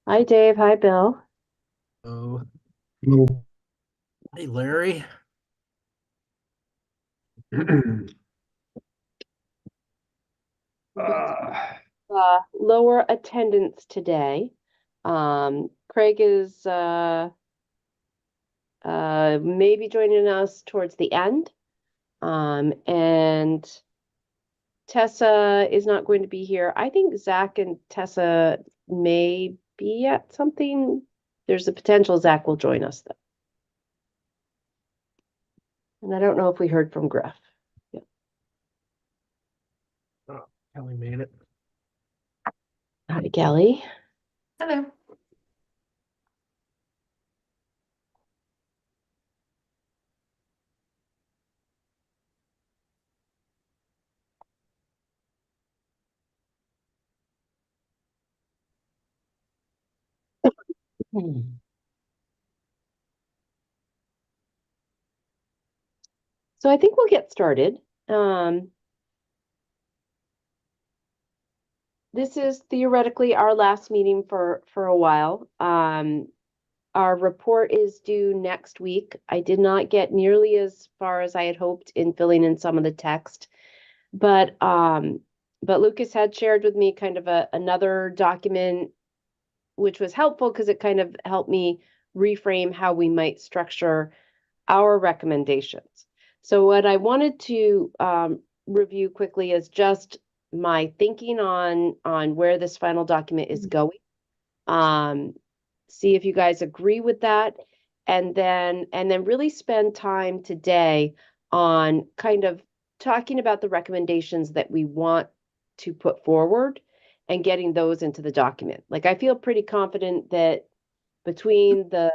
Hi, Dave. Hi, Bill. Oh, Well, hey, Larry. We uh, lower attendance today. Craig is maybe joining us towards the end. And Tessa is not going to be here. I think Zach and Tessa may be at something. There's a potential Zach will join us though. And I don't know if we heard from Griff. Yeah. Oh, Kelly made it. Hi, Kelly. Hello. So I think we'll get started. This is theoretically our last meeting for a while. Our report is due next week. I did not get nearly as far as I had hoped in filling in some of the text, but Lucas had shared with me kind of another document, which was helpful because it kind of helped me reframe how we might structure our recommendations. So what I wanted to review quickly is just my thinking on where this final document is going. Um, See if you guys agree with that, and then really spend time today on kind of talking about the recommendations that we want to put forward and getting those into the document. Like I feel pretty confident that between the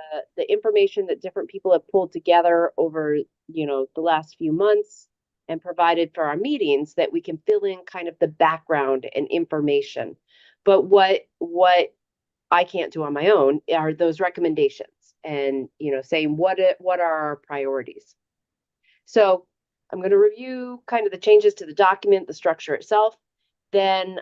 information that different people have pulled together over, the last few months and provided for our meetings, that we can fill in kind of the background and information. But what I can't do on my own are those recommendations and, saying what are our priorities. So I'm going to review kind of the changes to the document, the structure itself. Then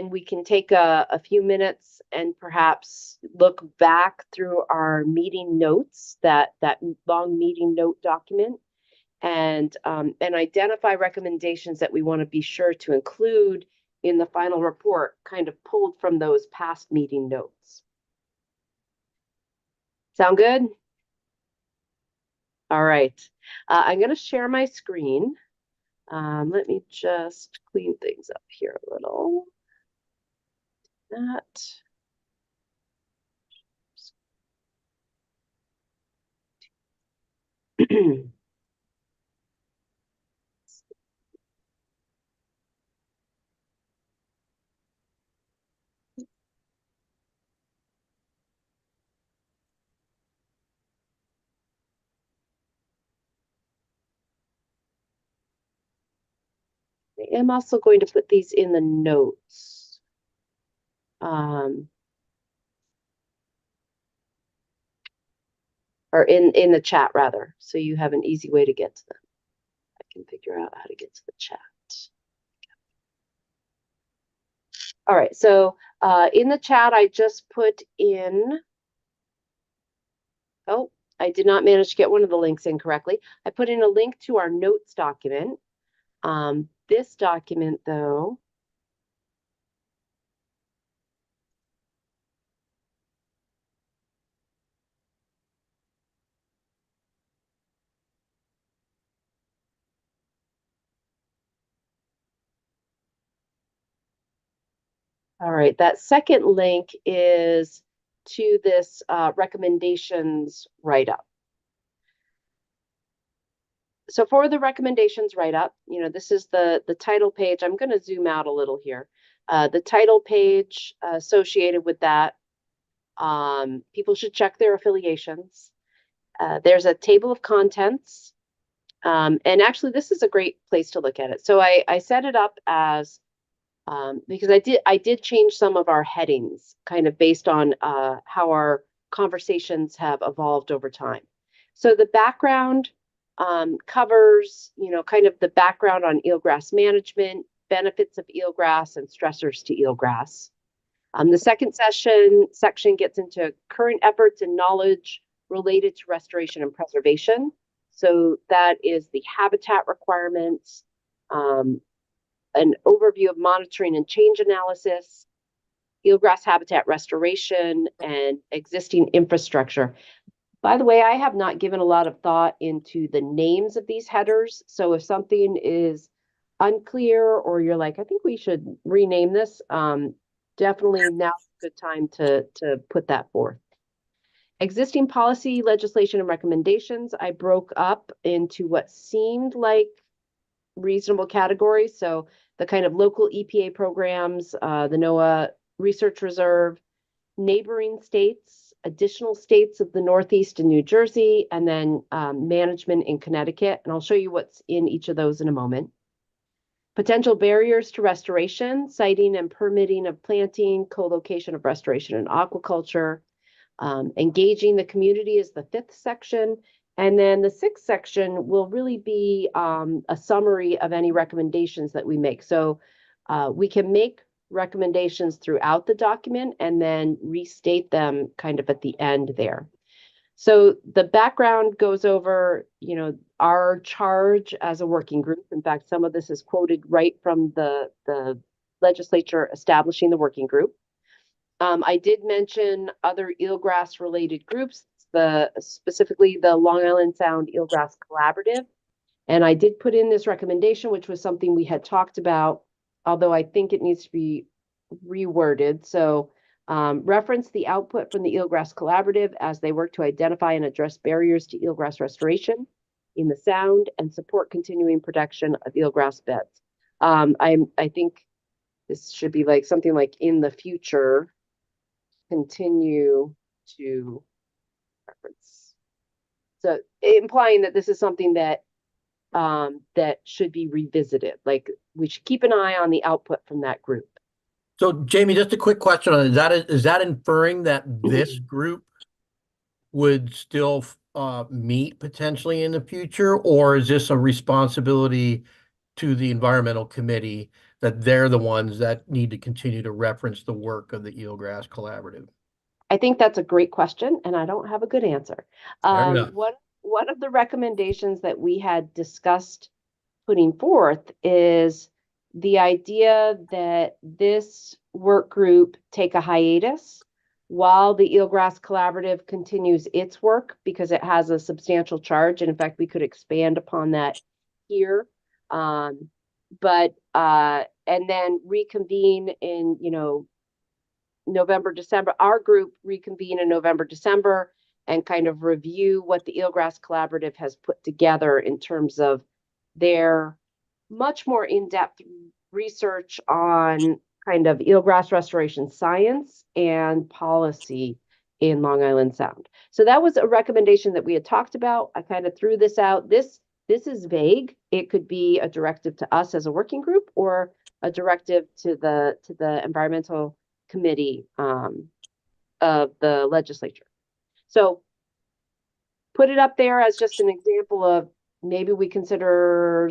we can take a few minutes and perhaps look back through our meeting notes, that long meeting note document, and identify recommendations that we want to be sure to include in the final report, kind of pulled from those past meeting notes. Sound good? All right. I'm going to share my screen. Let me just clean things up here a little. That. I am also going to put these in the notes. Or in the chat rather, so you have an easy way to get to them. I can figure out how to get to the chat. All right, so in the chat, I just put in, oh, I did not manage to get one of the links in correctly. I put in a link to our notes document. This document, though, All right, that second link is to this recommendations write-up. So for the recommendations write-up, this is the title page. I'm going to zoom out a little here. The title page associated with that, people should check their affiliations. There's a table of contents. And actually, this is a great place to look at it. So I set it up as, because I did change some of our headings kind of based on how our conversations have evolved over time. So the background covers, kind of the background on eelgrass management, benefits of eelgrass, and stressors to eelgrass. The second section gets into current efforts and knowledge related to restoration and preservation. So that is the habitat requirements, an overview of monitoring and change analysis, eelgrass habitat restoration, and existing infrastructure. By the way, I have not given a lot of thought into the names of these headers. So if something is unclear or you're like, I think we should rename this, definitely now's a good time to put that forth. Existing policy, legislation, and recommendations, I broke up into what seemed like reasonable categories. So the kind of local EPA programs, the NOAA Research Reserve, neighboring states, additional states of the Northeast and New Jersey, and then management in Connecticut. And I'll show you what's in each of those in a moment. Potential barriers to restoration, siting and permitting of planting, co-location of restoration and aquaculture, engaging the community is the fifth section. And then the sixth section will really be a summary of any recommendations that we make. So we can make recommendations throughout the document and then restate them kind of at the end there. So the background goes over, our charge as a working group. In fact, some of this is quoted right from the legislature establishing the working group. I did mention other eelgrass related groups, specifically the Long Island Sound Eelgrass Collaborative. And I did put in this recommendation, which was something we had talked about, although I think it needs to be reworded. So reference the output from the Eelgrass Collaborative as they work to identify and address barriers to eelgrass restoration in the Sound and support continuing protection of eelgrass beds. I think this should be like something like in the future, continue to reference. So implying that this is something that that should be revisited. Like we should keep an eye on the output from that group. So Jamie, just a quick question on it. Is that inferring that this group would still meet potentially in the future, or is this a responsibility to the environmental committee that they're the ones that need to continue to reference the work of the Eelgrass Collaborative? I think that's a great question, and I don't have a good answer. One of the recommendations that we had discussed putting forth is the idea that this work group take a hiatus while the Eelgrass Collaborative continues its work because it has a substantial charge. And in fact, we could expand upon that here. And then reconvene in, November, December, our group reconvene in November, December, and kind of review what the Eelgrass Collaborative has put together in terms of their much more in-depth research on kind of eelgrass restoration science and policy in Long Island Sound. So that was a recommendation that we had talked about. I kind of threw this out. This is vague. It could be a directive to us as a working group or a directive to the environmental committee of the legislature. So put it up there as just an example of maybe we consider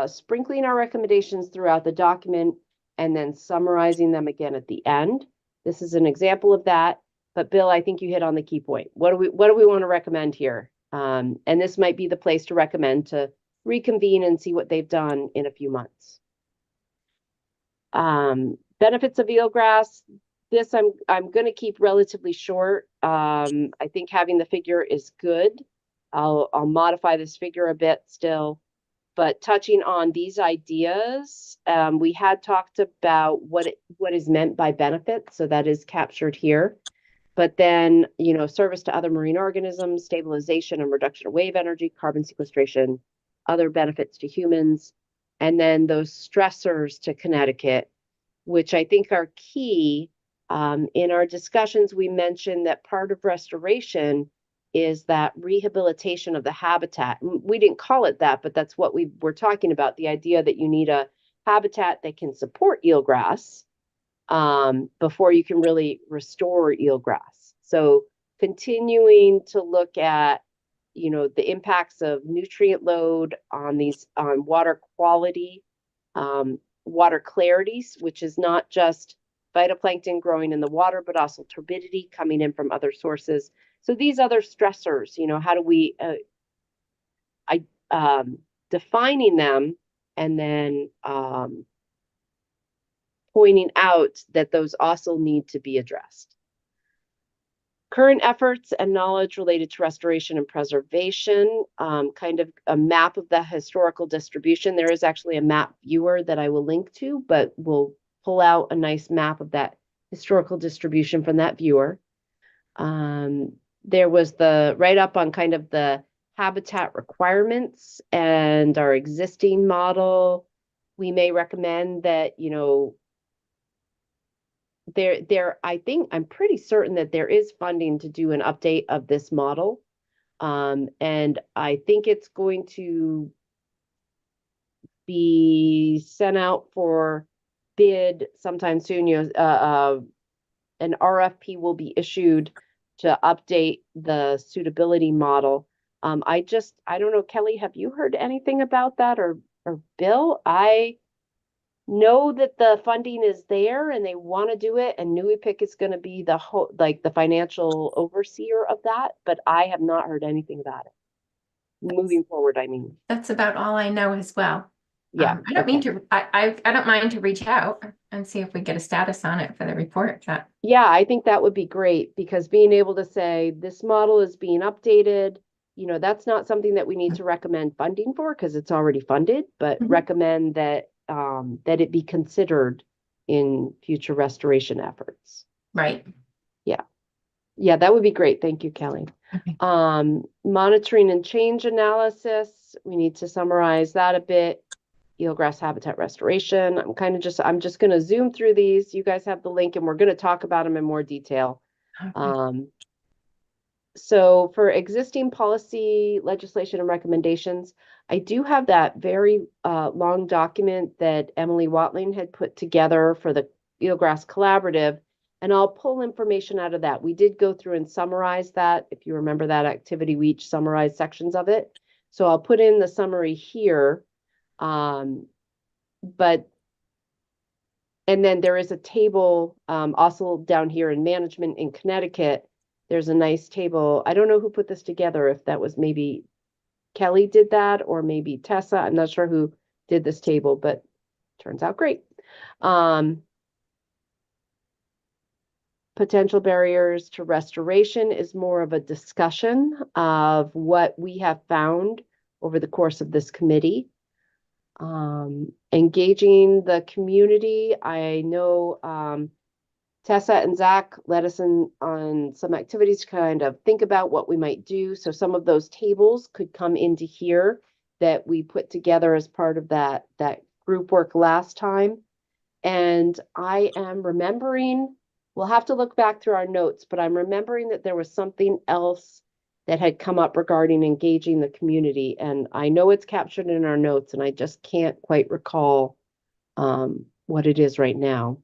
sprinkling our recommendations throughout the document and then summarizing them again at the end. This is an example of that. But Bill, I think you hit on the key point. What do we want to recommend here? And this might be the place to recommend to reconvene and see what they've done in a few months. Benefits of eelgrass. This I'm going to keep relatively short. I think having the figure is good. I'll modify this figure a bit still. But touching on these ideas, we had talked about what is meant by benefits, so that is captured here. But then, service to other marine organisms, stabilization and reduction of wave energy, carbon sequestration, other benefits to humans, and then those stressors to Connecticut, which I think are key. In our discussions, we mentioned that part of restoration is that rehabilitation of the habitat. We didn't call it that, but that's what we were talking about, the idea that you need a habitat that can support eelgrass before you can really restore eelgrass. So continuing to look at, the impacts of nutrient load on water quality, water clarities, which is not just phytoplankton growing in the water, but also turbidity coming in from other sources. So these other stressors, how do we, defining them and then pointing out that those also need to be addressed. Current efforts and knowledge related to restoration and preservation, kind of a map of the historical distribution. There is actually a map viewer that I will link to, but we'll pull out a nice map of that historical distribution from that viewer. There was the write-up on kind of the habitat requirements and our existing model. We may recommend that, I'm pretty certain that there is funding to do an update of this model. And I think it's going to be sent out for bid sometime soon. An RFP will be issued to update the suitability model. I don't know, Kelly, have you heard anything about that, or Bill? I know that the funding is there and they want to do it, and NUIPIC is going to be the financial overseer of that, but I have not heard anything about it. Moving forward, I mean. That's about all I know as well. Yeah. I don't mean to, I don't mind to reach out and see if we get a status on it for the report. Yeah, I think that would be great, because being able to say this model is being updated, that's not something that we need to recommend funding for because it's already funded, but recommend that that it be considered in future restoration efforts. Right. Yeah, that would be great. Thank you, Kelly. Okay. Monitoring and change analysis. We need to summarize that a bit. Eelgrass habitat restoration. I'm just going to zoom through these. You guys have the link and we're going to talk about them in more detail. Okay. So for existing policy, legislation, and recommendations, I do have that very long document that Emily Watling had put together for the Eelgrass Collaborative, and I'll pull information out of that. We did go through and summarize that. If you remember that activity, we each summarized sections of it. So I'll put in the summary here. And then there is a table also down here in management in Connecticut. There's a nice table. I don't know who put this together, if that was maybe Kelly did that or maybe Tessa. I'm not sure who did this table, but turns out great. Potential barriers to restoration is more of a discussion of what we have found over the course of this committee. Engaging the community. I know Tessa and Zach led us on some activities to kind of think about what we might do. So some of those tables could come into here that we put together as part of that group work last time. And I am remembering, we'll have to look back through our notes, but I'm remembering that there was something else that had come up regarding engaging the community. And I know it's captured in our notes and I just can't quite recall what it is right now.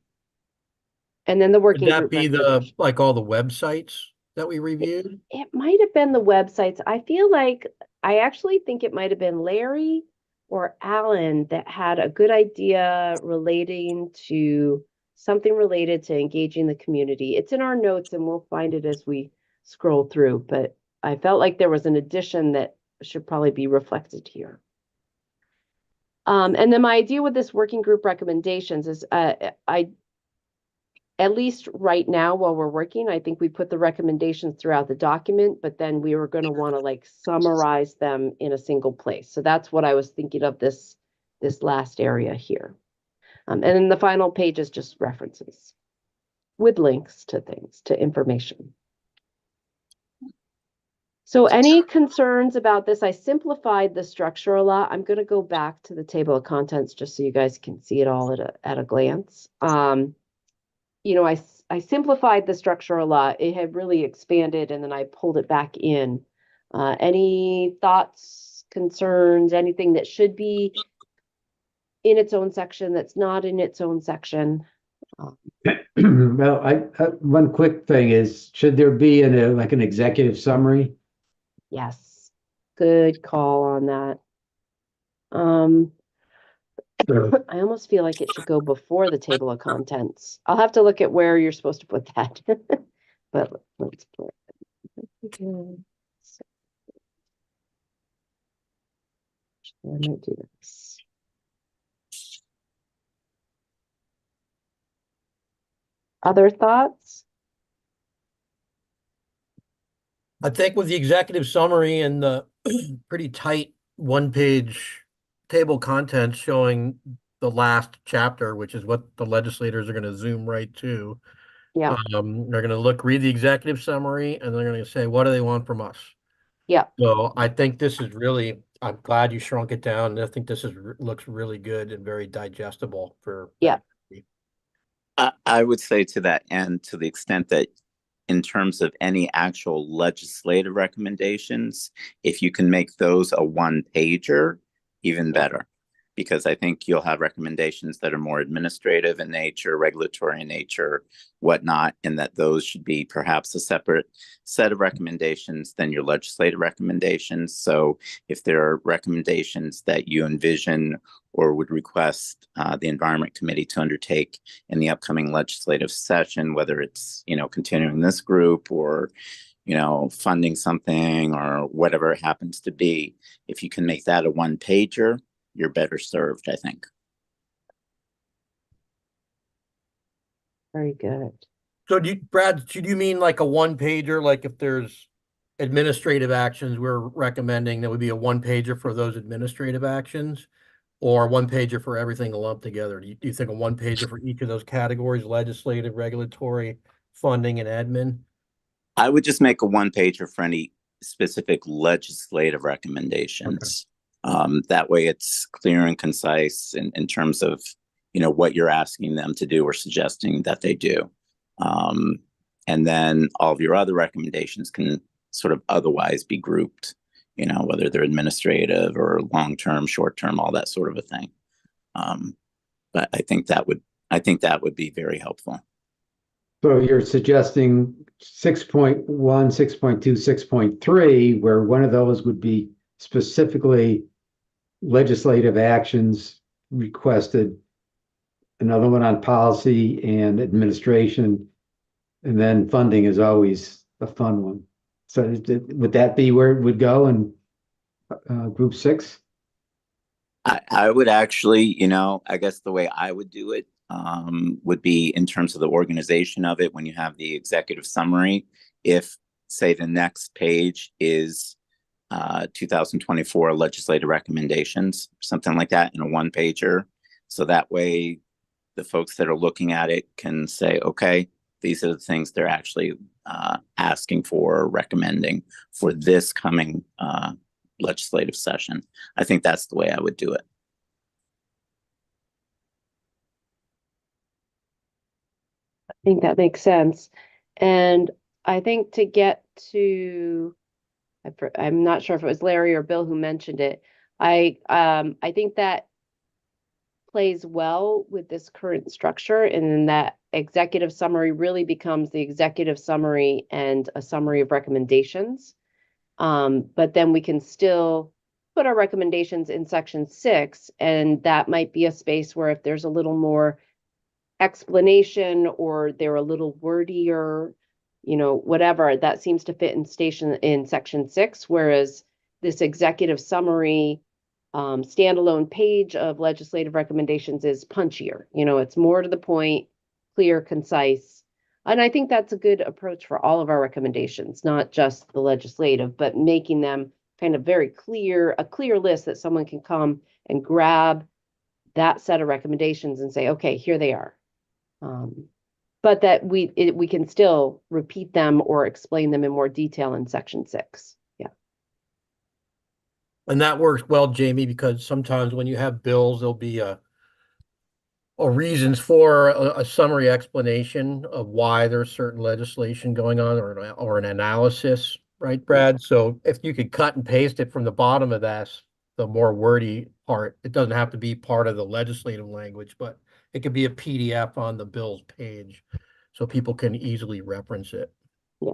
And then the working Would that group be like all the websites that we reviewed? It might have been the websites. I feel like, I actually think it might have been Larry or Alan that had a good idea relating to something related to engaging the community. It's in our notes and we'll find it as we scroll through, but I felt like there was an addition that should probably be reflected here. And then my idea with this working group recommendations is I at least right now while we're working, I think we put the recommendations throughout the document, but then we were going to want to like summarize them in a single place. So that's what I was thinking of this last area here. And then the final page is just references with links to things, to information. So any concerns about this? I simplified the structure a lot. I'm going to go back to the table of contents just so you guys can see it all at a glance. You know, I simplified the structure a lot. It had really expanded and then I pulled it back in. Any thoughts, concerns, anything that should be in its own section that's not in its own section? Well, one quick thing is, should there be like an executive summary? Yes, good call on that. I almost feel like it should go before the table of contents. I'll have to look at where you're supposed to put that. But let's put it. I might do this. Other thoughts? I think with the executive summary and the pretty tight one-page table contents showing the last chapter, which is what the legislators are going to zoom right to. Yeah. They're going to read the executive summary, and they're going to say, what do they want from us? Yeah. So I think this is really, I'm glad you shrunk it down. I think this looks really good and very digestible for. Yeah. I would say to that end, to the extent that in terms of any actual legislative recommendations, if you can make those a one-pager, even better. Because I think you'll have recommendations that are more administrative in nature, regulatory in nature, whatnot, and that those should be perhaps a separate set of recommendations than your legislative recommendations. So if there are recommendations that you envision or would request the Environment Committee to undertake in the upcoming legislative session, whether it's, continuing this group or, funding something or whatever it happens to be, if you can make that a one-pager, you're better served, I think. Very good. So Brad, do you mean like a one-pager, like if there's administrative actions we're recommending, that would be a one-pager for those administrative actions, or one-pager for everything lumped together? Do you think a one-pager for each of those categories, legislative, regulatory, funding, and admin? I would just make a one-pager for any specific legislative recommendations. That way it's clear and concise in terms of, what you're asking them to do or suggesting that they do. And then all of your other recommendations can sort of otherwise be grouped, whether they're administrative or long-term, short-term, all that sort of a thing. But I think that would be very helpful. So you're suggesting 6.1, 6.2, 6.3, where one of those would be specifically legislative actions requested, another one on policy and administration, and then funding is always a fun one. So would that be where it would go in group 6? I would actually, I guess the way I would do it would be in terms of the organization of it. When you have the executive summary, if say the next page is 2024 legislative recommendations, something like that, in a one-pager. So that way the folks that are looking at it can say, okay, these are the things they're actually asking for or recommending for this coming legislative session. I think that's the way I would do it. I think that makes sense. And I think to get to, I'm not sure if it was Larry or Bill who mentioned it. I think that plays well with this current structure, and then that executive summary really becomes the executive summary and a summary of recommendations. But then we can still put our recommendations in section 6, and that might be a space where if there's a little more explanation or they're a little wordier, whatever, that seems to fit in section 6, whereas this executive summary standalone page of legislative recommendations is punchier. It's more to the point, clear, concise, And I think that's a good approach for all of our recommendations, not just the legislative, but making them kind of very clear, a clear list that someone can come and grab that set of recommendations and say, okay, here they are. But that we can still repeat them or explain them in more detail in section 6. Yeah. And that works well, Jamie, because sometimes when you have bills, there'll be a reasons for a summary explanation of why there's certain legislation going on or an analysis, right, Brad? So if you could cut and paste it from the bottom of that, the more wordy part, it doesn't have to be part of the legislative language, but it could be a PDF on the bill's page so people can easily reference it. Yeah.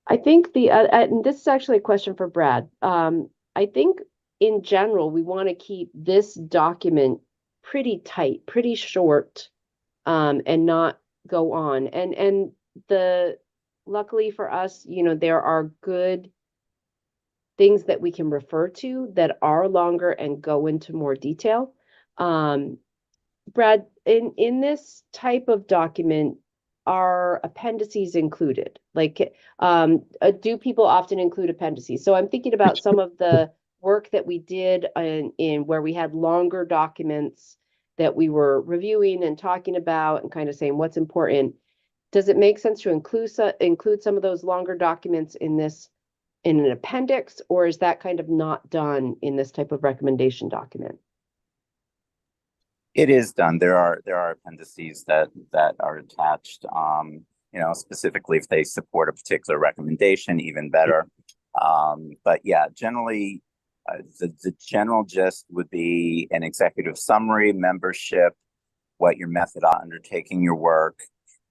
I think and this is actually a question for Brad. I think in general, we want to keep this document pretty tight, pretty short, and not go on. And luckily for us, there are good things that we can refer to that are longer and go into more detail. Brad, in this type of document, are appendices included? Like, do people often include appendices? So I'm thinking about some of the work that we did in where we had longer documents that we were reviewing and talking about and kind of saying what's important. Does it make sense to include some of those longer documents in an appendix, or is that kind of not done in this type of recommendation document? It is done. There are appendices that are attached. Specifically if they support a particular recommendation, even better. But yeah, generally, the general gist would be an executive summary, membership, what your method on undertaking your work,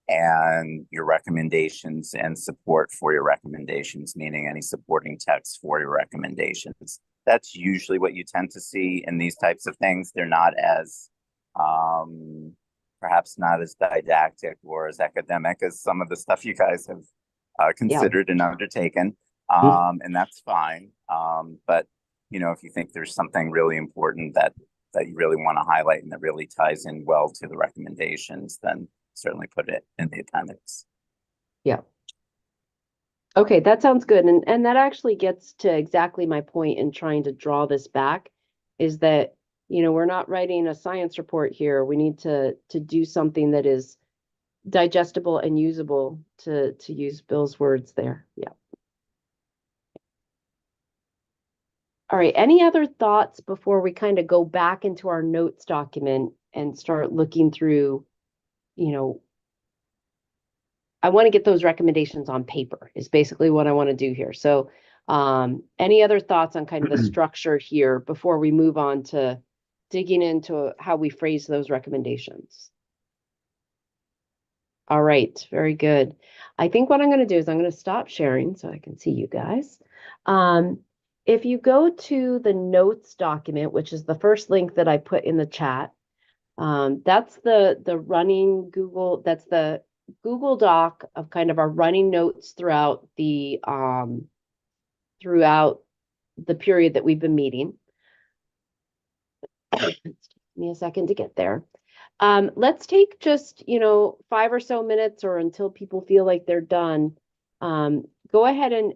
and your recommendations and support for your recommendations, meaning any supporting text for your recommendations. That's usually what you tend to see in these types of things. They're not as perhaps not as didactic or as academic as some of the stuff you guys have considered and undertaken. And that's fine. But if you think there's something really important that you really want to highlight and that really ties in well to the recommendations, then certainly put it in the appendix. Yeah. Okay, that sounds good. And that actually gets to exactly my point in trying to draw this back, is that we're not writing a science report here. We need to do something that is digestible and usable, to use Bill's words there. Yeah. All right. Any other thoughts before we kind of go back into our notes document and start looking through, I want to get those recommendations on paper is basically what I want to do here. So any other thoughts on kind of the structure here before we move on to digging into how we phrase those recommendations? All right, very good. I think what I'm going to do is I'm going to stop sharing so I can see you guys. If you go to the notes document, which is the first link that I put in the chat, that's the running Google, that's the Google Doc of kind of our running notes throughout the period that we've been meeting. Give me a second to get there. Let's take just 5 or so minutes, or until people feel like they're done. Go ahead and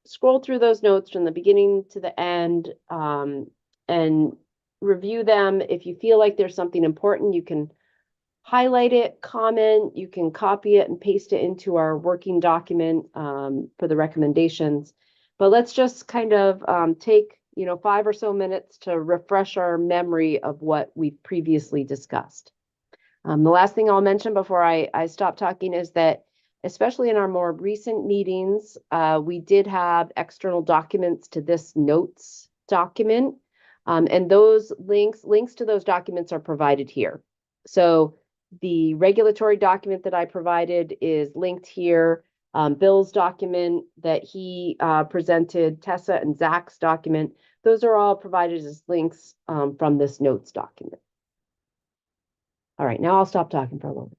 scroll through those notes from the beginning to the end, and review them. If you feel like there's something important, you can highlight it, comment, you can copy it and paste it into our working document for the recommendations. But let's just kind of take 5 or so minutes to refresh our memory of what we've previously discussed. The last thing I'll mention before I stop talking is that, especially in our more recent meetings, we did have external documents to this notes document. And those links to those documents are provided here. So the regulatory document that I provided is linked here. Bill's document that he presented, Tessa and Zach's document, those are all provided as links from this notes document. All right, now I'll stop talking for a moment.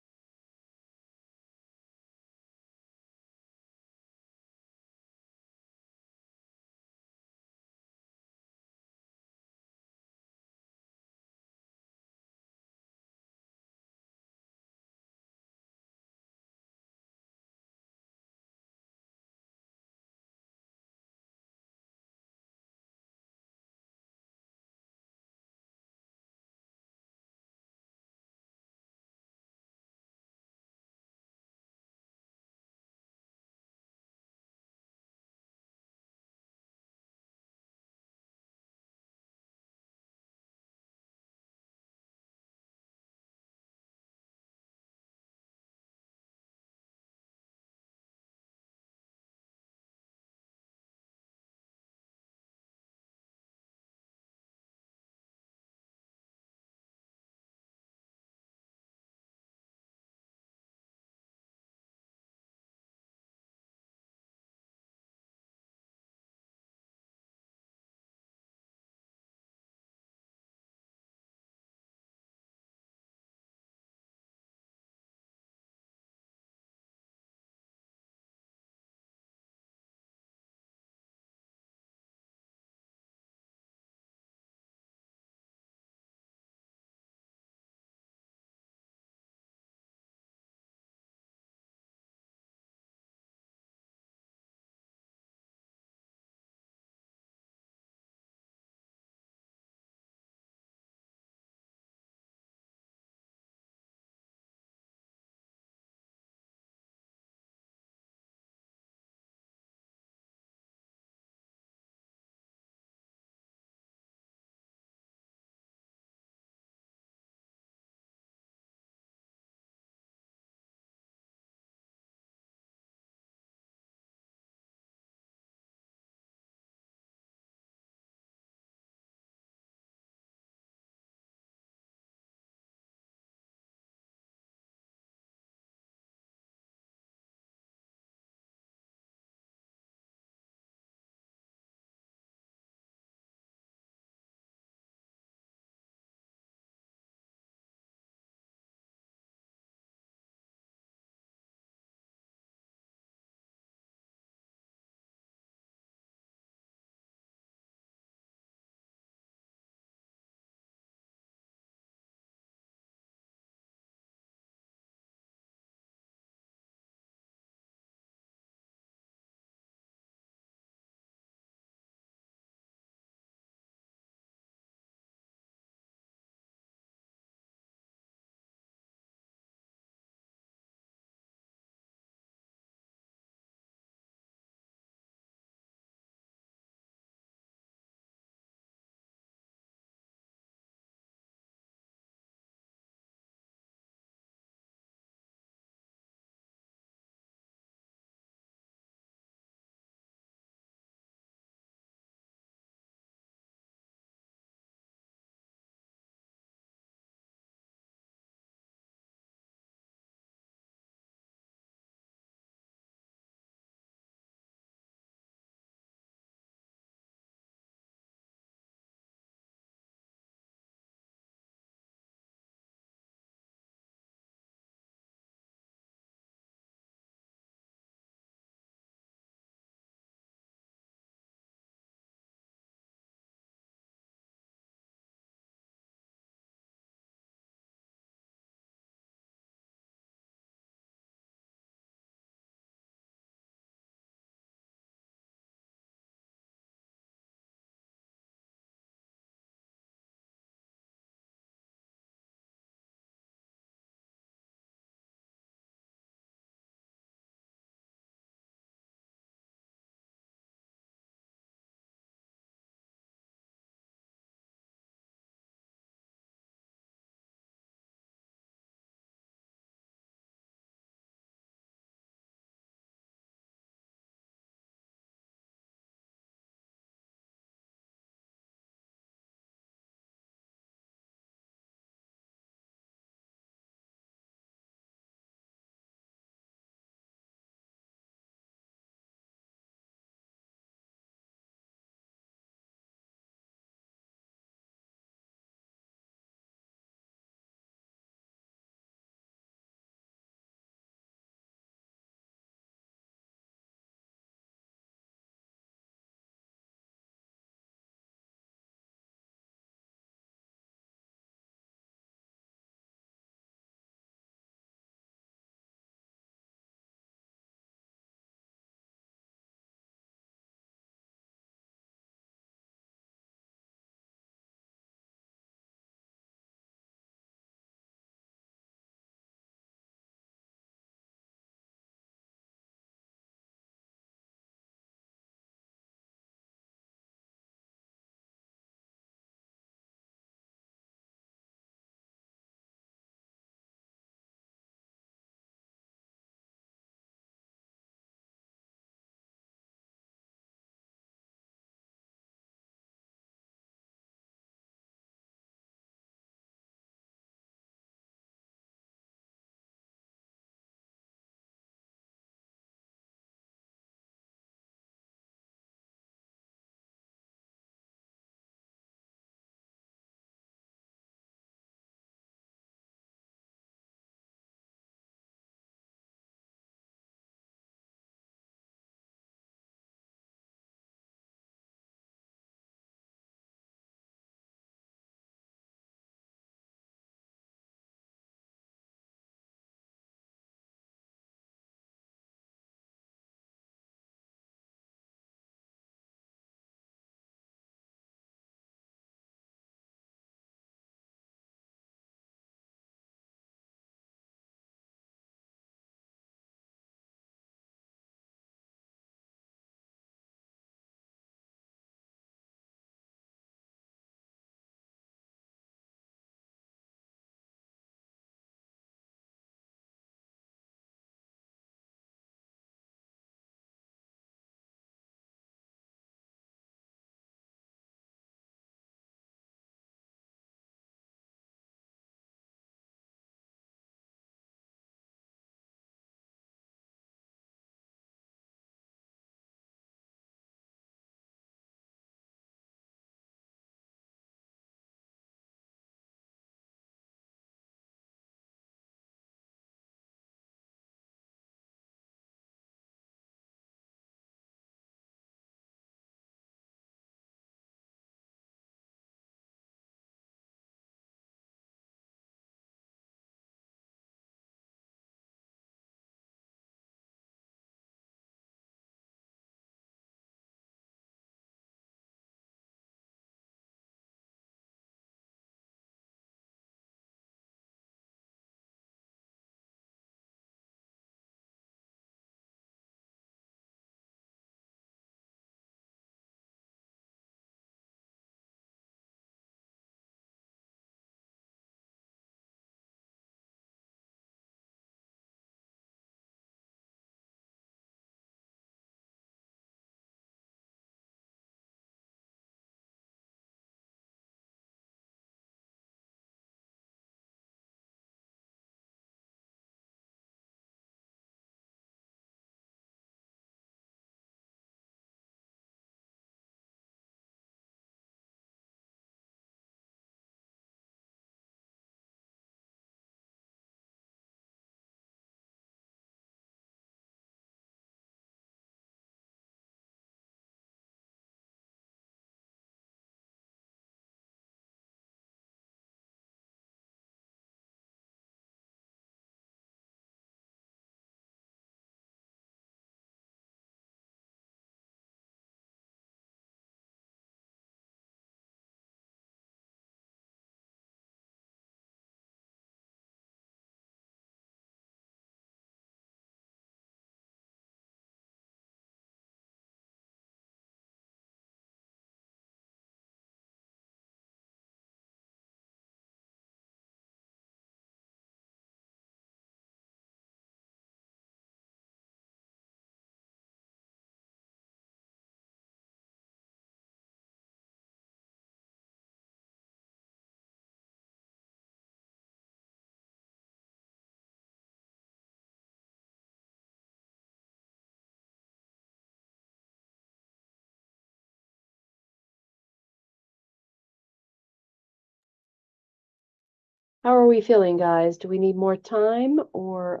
How are we feeling, guys? Do we need more time or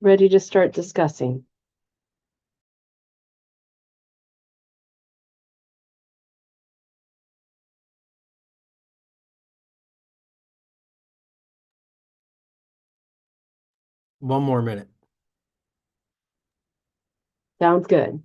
ready to start discussing? One more minute. Sounds good.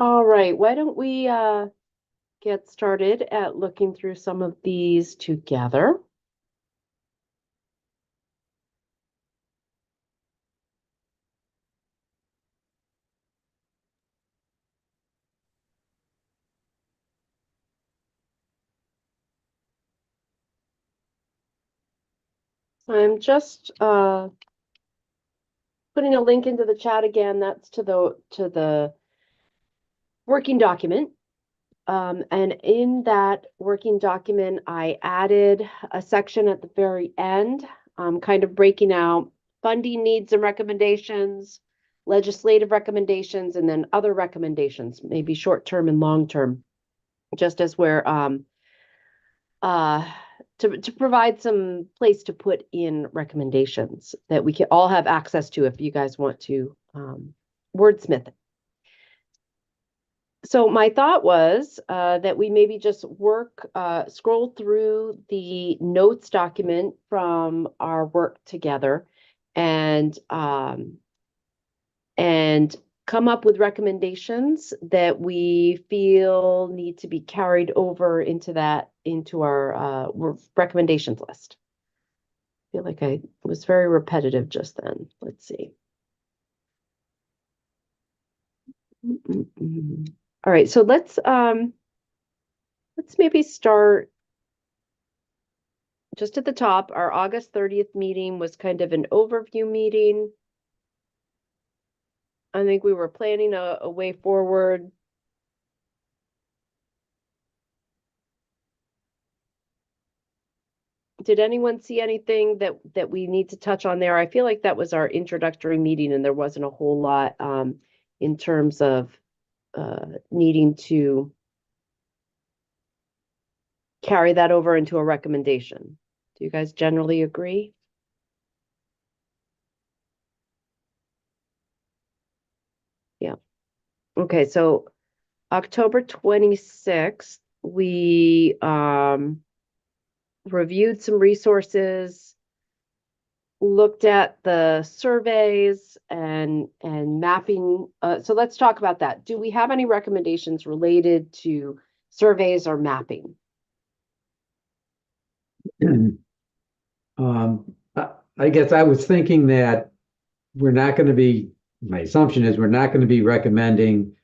All right, why don't we get started at looking through some of these together? I'm just putting a link into the chat again. That's to the working document. And in that working document, I added a section at the very end, kind of breaking out funding needs and recommendations, legislative recommendations, and then other recommendations, maybe short-term and long-term, just as we're to provide some place to put in recommendations that we can all have access to if you guys want to wordsmith it. So my thought was that we maybe just scroll through the notes document from our work together and come up with recommendations that we feel need to be carried over into our recommendations list. I feel like I was very repetitive just then. Let's see. All right, so let's maybe start just at the top. Our August 30th meeting was kind of an overview meeting. I think we were planning a way forward. Did anyone see anything that we need to touch on there? I feel like that was our introductory meeting and there wasn't a whole lot in terms of needing to carry that over into a recommendation. Do you guys generally agree? Yeah. Okay, so October 26th, we reviewed some resources, looked at the surveys and mapping. So let's talk about that. Do we have any recommendations related to surveys or mapping? I guess I was thinking that my assumption is we're not going to be recommending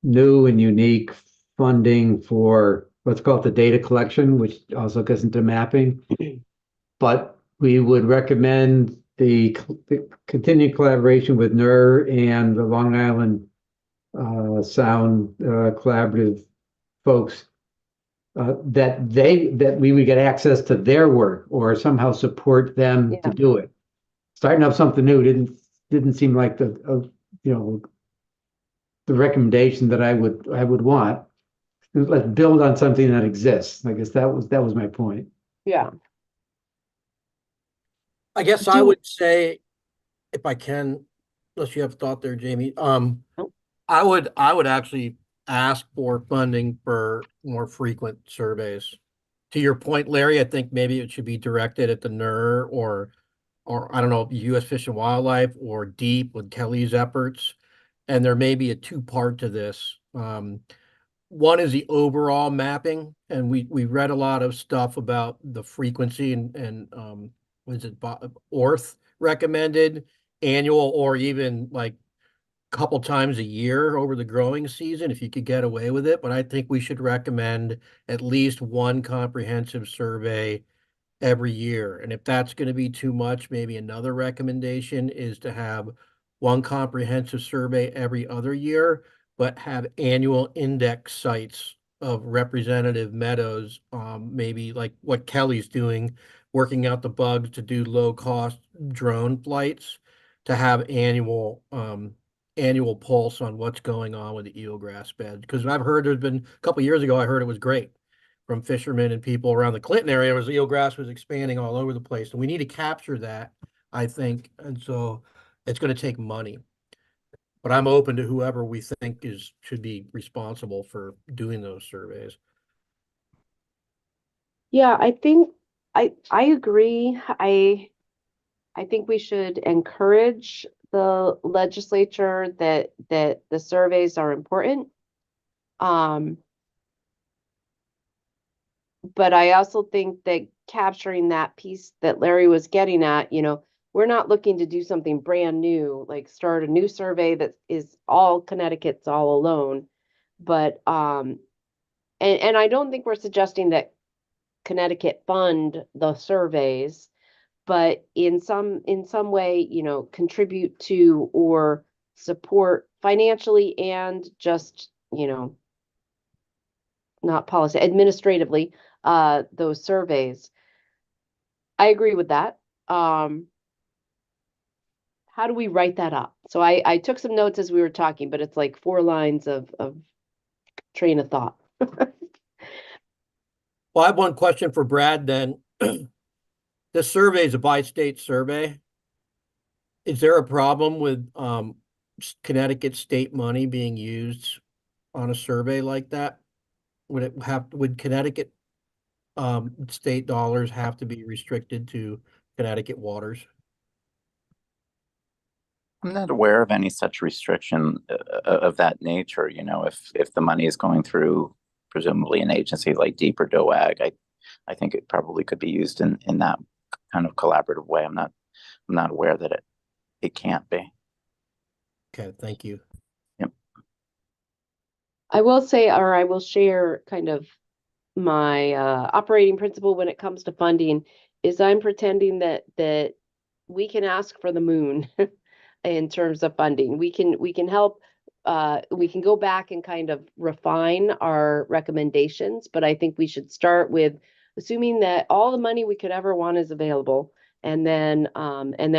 new and unique funding for what's called the data collection, which also goes into mapping. But we would recommend the continued collaboration with NER and the Long Island Sound Collaborative folks, that we would get access to their work or somehow support them to do it. Starting up something new didn't seem like the recommendation that I would want. Let's build on something that exists. I guess that was my point. Yeah. I guess I would say, if I can, unless you have a thought there, Jamie, I would actually ask for funding for more frequent surveys. To your point, Larry, I think maybe it should be directed at the NER or I don't know, U.S. Fish and Wildlife or DEEP with Kelly's efforts. And there may be a two-part to this. One is the overall mapping, and we read a lot of stuff about the frequency and was it ORTH recommended annual or even like a couple times a year over the growing season if you could get away with it. But I think we should recommend at least one comprehensive survey every year. And if that's going to be too much, maybe another recommendation is to have one comprehensive survey every other year, but have annual index sites of representative meadows, maybe like what Kelly's doing, working out the bugs to do low-cost drone flights, to have annual pulse on what's going on with the eelgrass bed. Because I've heard there's been a couple of years ago, I heard it was great from fishermen and people around the Clinton area, was eelgrass was expanding all over the place. And we need to capture that, I think. And so it's going to take money. But I'm open to whoever we think should be responsible for doing those surveys. Yeah, I think I agree. I think we should encourage the legislature that the surveys are important. But I also think that capturing that piece that Larry was getting at, we're not looking to do something brand new, like start a new survey that is all Connecticut's all alone. But and I don't think we're suggesting that Connecticut fund the surveys, but in some way, contribute to or support financially and just, not policy, administratively, those surveys. I agree with that. How do we write that up? So I took some notes as we were talking, but it's like 4 lines of train of thought. Well, I have one question for Brad then. This survey is a by-state survey. Is there a problem with Connecticut state money being used on a survey like that? Would Connecticut state dollars have to be restricted to Connecticut waters? I'm not aware of any such restriction of that nature. If the money is going through presumably an agency like DEEP or DOAG, I think it probably could be used in that kind of collaborative way. I'm not aware that it can't be. Okay, thank you. Yep. I will say, or I will share kind of my operating principle when it comes to funding is I'm pretending that we can ask for the moon in terms of funding. We can help, we can go back and kind of refine our recommendations, but I think we should start with assuming that all the money we could ever want is available, and then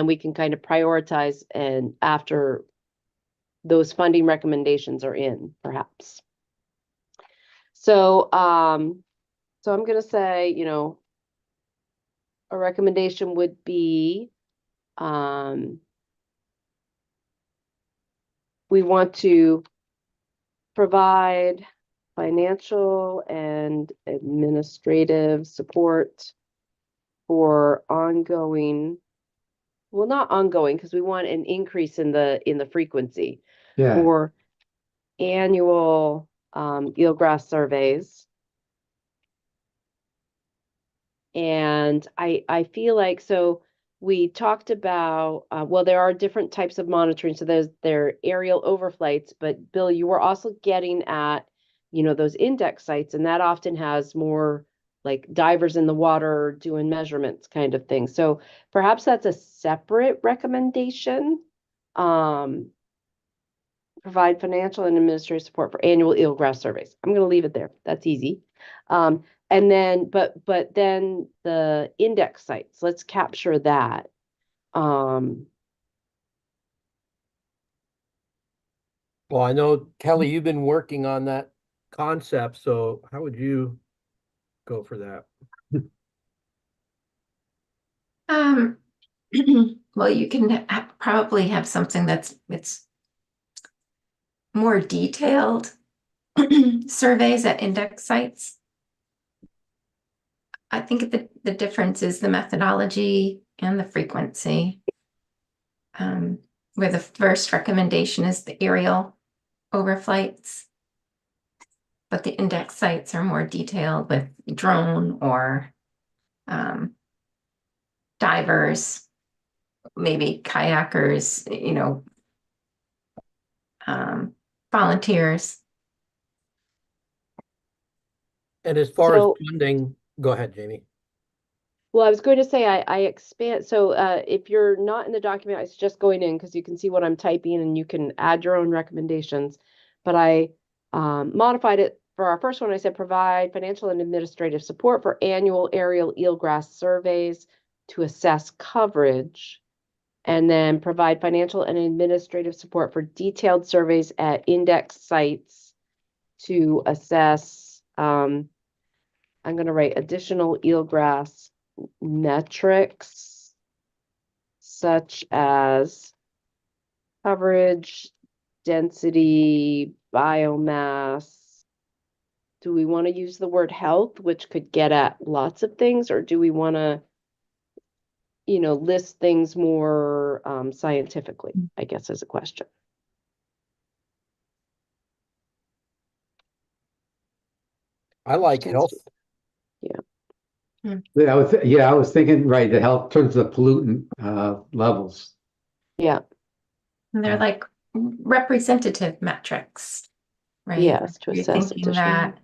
we can kind of prioritize and after those funding recommendations are in, perhaps. So I'm going to say, a recommendation would be we want to provide financial and administrative support for ongoing, well, not ongoing, because we want an increase in the frequency Yeah, for annual eelgrass surveys. And I feel like, so we talked about, well, there are different types of monitoring. So there are aerial overflights, but Bill, you were also getting at, those index sites, and that often has more like divers in the water doing measurements kind of thing. So perhaps that's a separate recommendation. Provide financial and administrative support for annual eelgrass surveys. I'm going to leave it there. That's easy. And then, but then the index sites, let's capture that. Well, I know, Kelly, you've been working on that concept, so how would you go for that? Well, you can probably have something it's more detailed surveys at index sites. I think the difference is the methodology and the frequency. Where the first recommendation is the aerial overflights, but the index sites are more detailed with drone or divers, maybe kayakers, volunteers. And as far as So- funding, go ahead, Jamie. Well, I was going to say I expand. So if you're not in the document, I suggest going in because you can see what I'm typing and you can add your own recommendations. But I modified it for our first one. I said provide financial and administrative support for annual aerial eelgrass surveys to assess coverage, and then provide financial and administrative support for detailed surveys at index sites to assess. I'm going to write additional eelgrass metrics such as coverage, density, biomass. Do we want to use the word health, which could get at lots of things, or do we want to, list things more scientifically, I guess is a question. I like health. I was thinking, right, the health, in terms of pollutant, levels. Yeah, And they're like representative metrics, right? yes, to You're assess thinking additional. that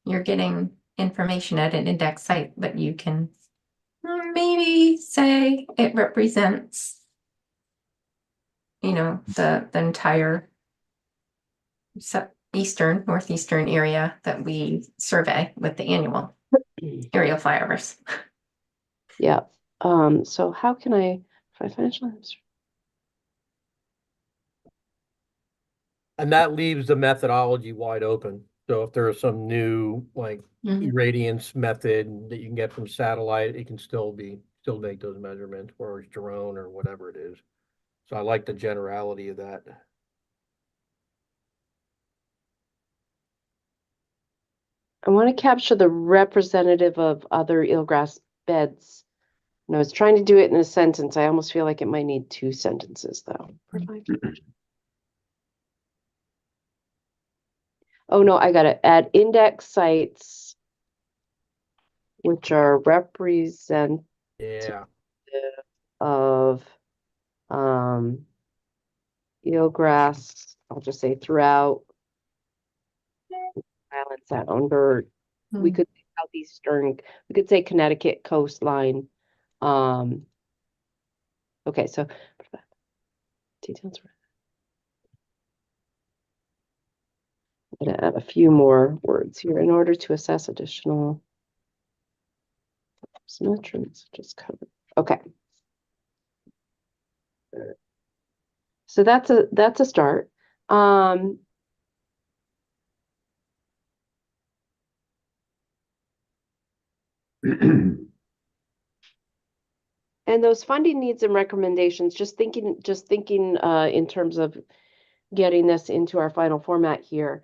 you're getting information at an index site, but you can maybe say it represents, the entire northeastern area that we survey with the annual aerial flyovers. Yeah, so how can I, financial? And that leaves the methodology wide open. So if there is some new, like, Mhm. irradiance method that you can get from satellite, it can still make those measurements, or it's drone or whatever it is. So I like the generality of that. I want to capture the representative of other eelgrass beds. And I was trying to do it in a sentence. I almost feel like it might need 2 sentences though. Oh no, I got it. At index sites which are representative Yeah. of eelgrass, I'll just say throughout Island Sound, or we Mm. could say southeastern, we could say Connecticut coastline. Okay, so details. I'm gonna add a few more words here in order to assess additional metrics. Just cover. Okay. So that's a start. And those funding needs and recommendations, just thinking in terms of getting this into our final format here,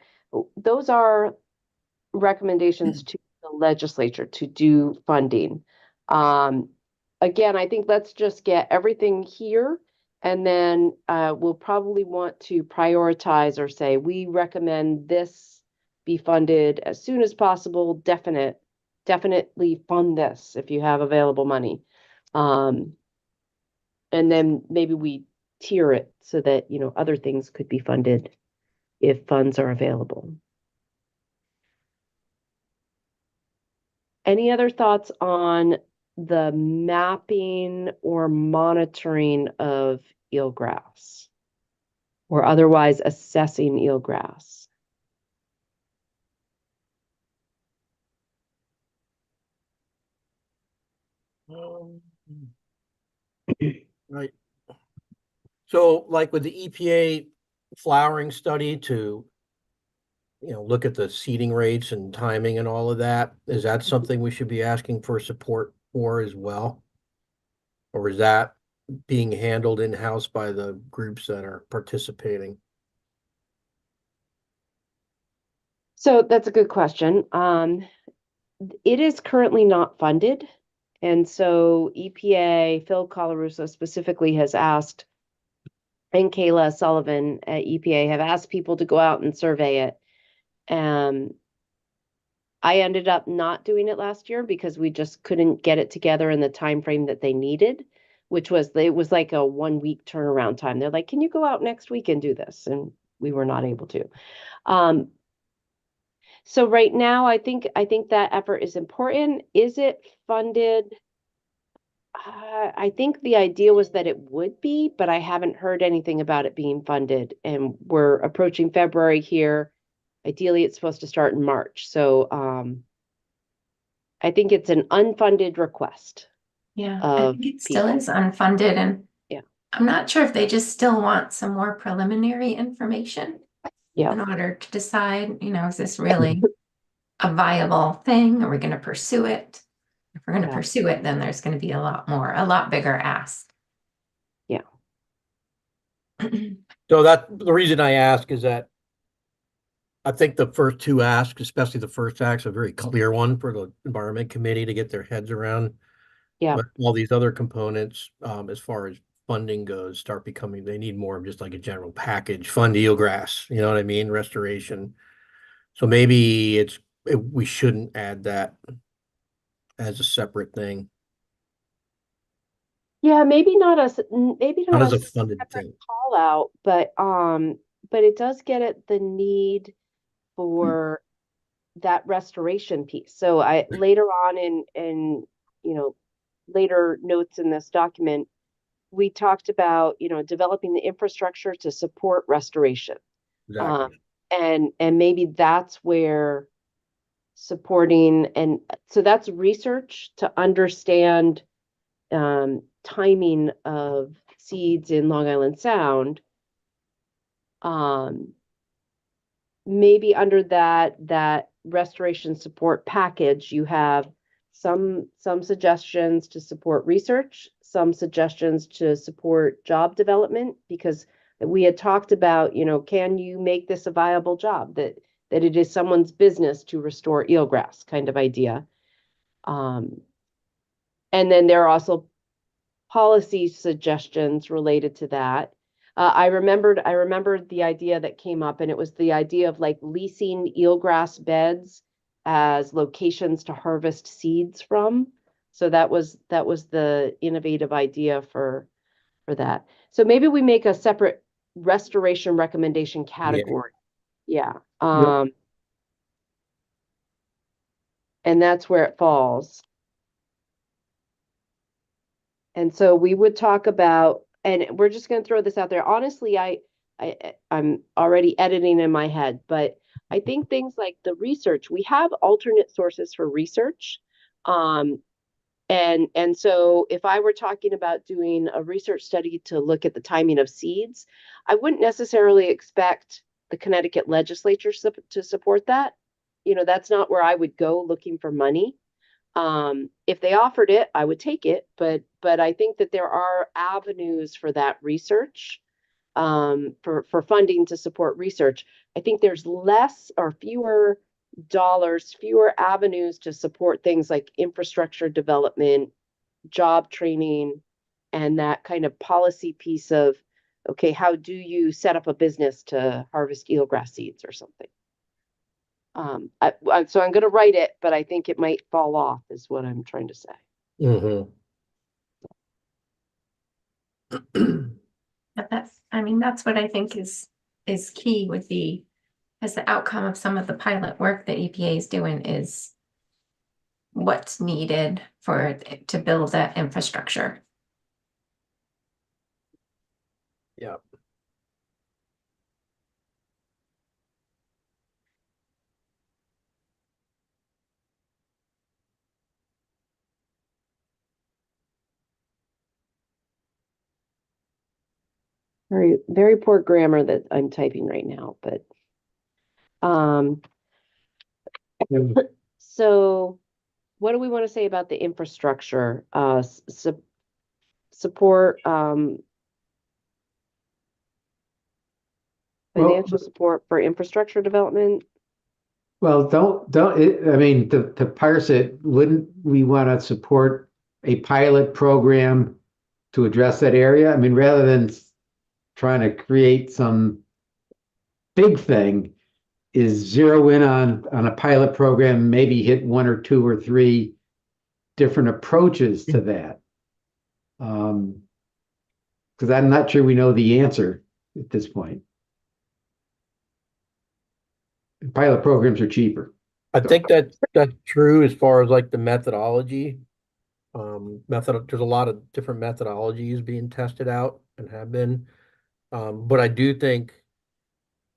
those are recommendations to the legislature to do funding. Again, I think let's just get everything here, and then we'll probably want to prioritize or say, we recommend this be funded as soon as possible, definitely fund this if you have available money. And then maybe we tier it so that, other things could be funded if funds are available. Any other thoughts on the mapping or monitoring of eelgrass or otherwise assessing eelgrass? Right. So like with the EPA flowering study to, look at the seeding rates and timing and all of that, is that something we should be asking for support for as well? Or is that being handled in-house by the groups that are participating? So that's a good question. It is currently not funded. And so EPA, Phil Colarusso specifically has asked, and Kayla Sullivan at EPA have asked people to go out and survey it. I ended up not doing it last year because we just couldn't get it together in the time frame that they needed, which was it was like a 1 week turnaround time. They're like, "Can you go out next week and do this?" And we were not able to. So right now, I think that effort is important. Is it funded? I think the idea was that it would be, but I haven't heard anything about it being funded. And we're approaching February here. Ideally, it's supposed to start in March. So I think it's an unfunded request. Yeah, I think it still is unfunded, and yeah, I'm not sure if they just still want some more preliminary information in order to decide, is this really a viable thing? Are we going to pursue it? If we're going to pursue it, then there's going to be a lot bigger ask. Yeah. So the reason I ask is that I think the first two asks, especially the first ask, a very clear one for the Environment Committee to get their heads around. Yeah. But all these other components, as far as funding goes, they need more of just like a general package, fund eelgrass, you know what I mean? Restoration. So maybe it's we shouldn't add that as a separate thing, Yeah, maybe not maybe not not as a a funded separate thing. call out, but it does get at the need for that restoration piece. So I later on in you know later notes in this document, we talked about developing the infrastructure to support restoration. Exactly. And maybe that's where supporting, and so that's research to understand timing of seeds in Long Island Sound. Maybe under that restoration support package, you have some suggestions to support research, some suggestions to support job development, because we had talked about, can you make this a viable job, that it is someone's business to restore eelgrass kind of idea. And then there are also policy suggestions related to that. I remembered the idea that came up, and it was the idea of like leasing eelgrass beds as locations to harvest seeds from. So that was the innovative idea for that. So maybe we make a separate restoration recommendation category. Yeah. And that's where it falls. And so we would talk about, and we're just going to throw this out there. Honestly, I'm already editing in my head, but I think things like the research, we have alternate sources for research. And so if I were talking about doing a research study to look at the timing of seeds, I wouldn't necessarily expect the Connecticut legislature to support that. That's not where I would go looking for money. If they offered it, I would take it, but I think that there are avenues for that research, for funding to support research. I think there's less or fewer dollars, fewer avenues to support things like infrastructure development, job training, and that kind of policy piece of, okay, how do you set up a business to harvest eelgrass seeds or something? So I'm going to write it, but I think it might fall off, is what I'm trying to say. But that's what I think is key would be, as the outcome of some of the pilot work that EPA is doing is what's needed to build that infrastructure. Yeah. Very, very poor grammar that I'm typing right now, but so what do we want to say about the infrastructure? Support, financial support for infrastructure development. Well, I mean, to parse it, wouldn't we want to support a pilot program to address that area? I mean, rather than trying to create some big thing, is zero in on a pilot program, maybe hit one or two or three different approaches to that. Because I'm not sure we know the answer at this point. Pilot programs are cheaper. I think that's true as far as like the methodology. There's a lot of different methodologies being tested out and have been. But I do think,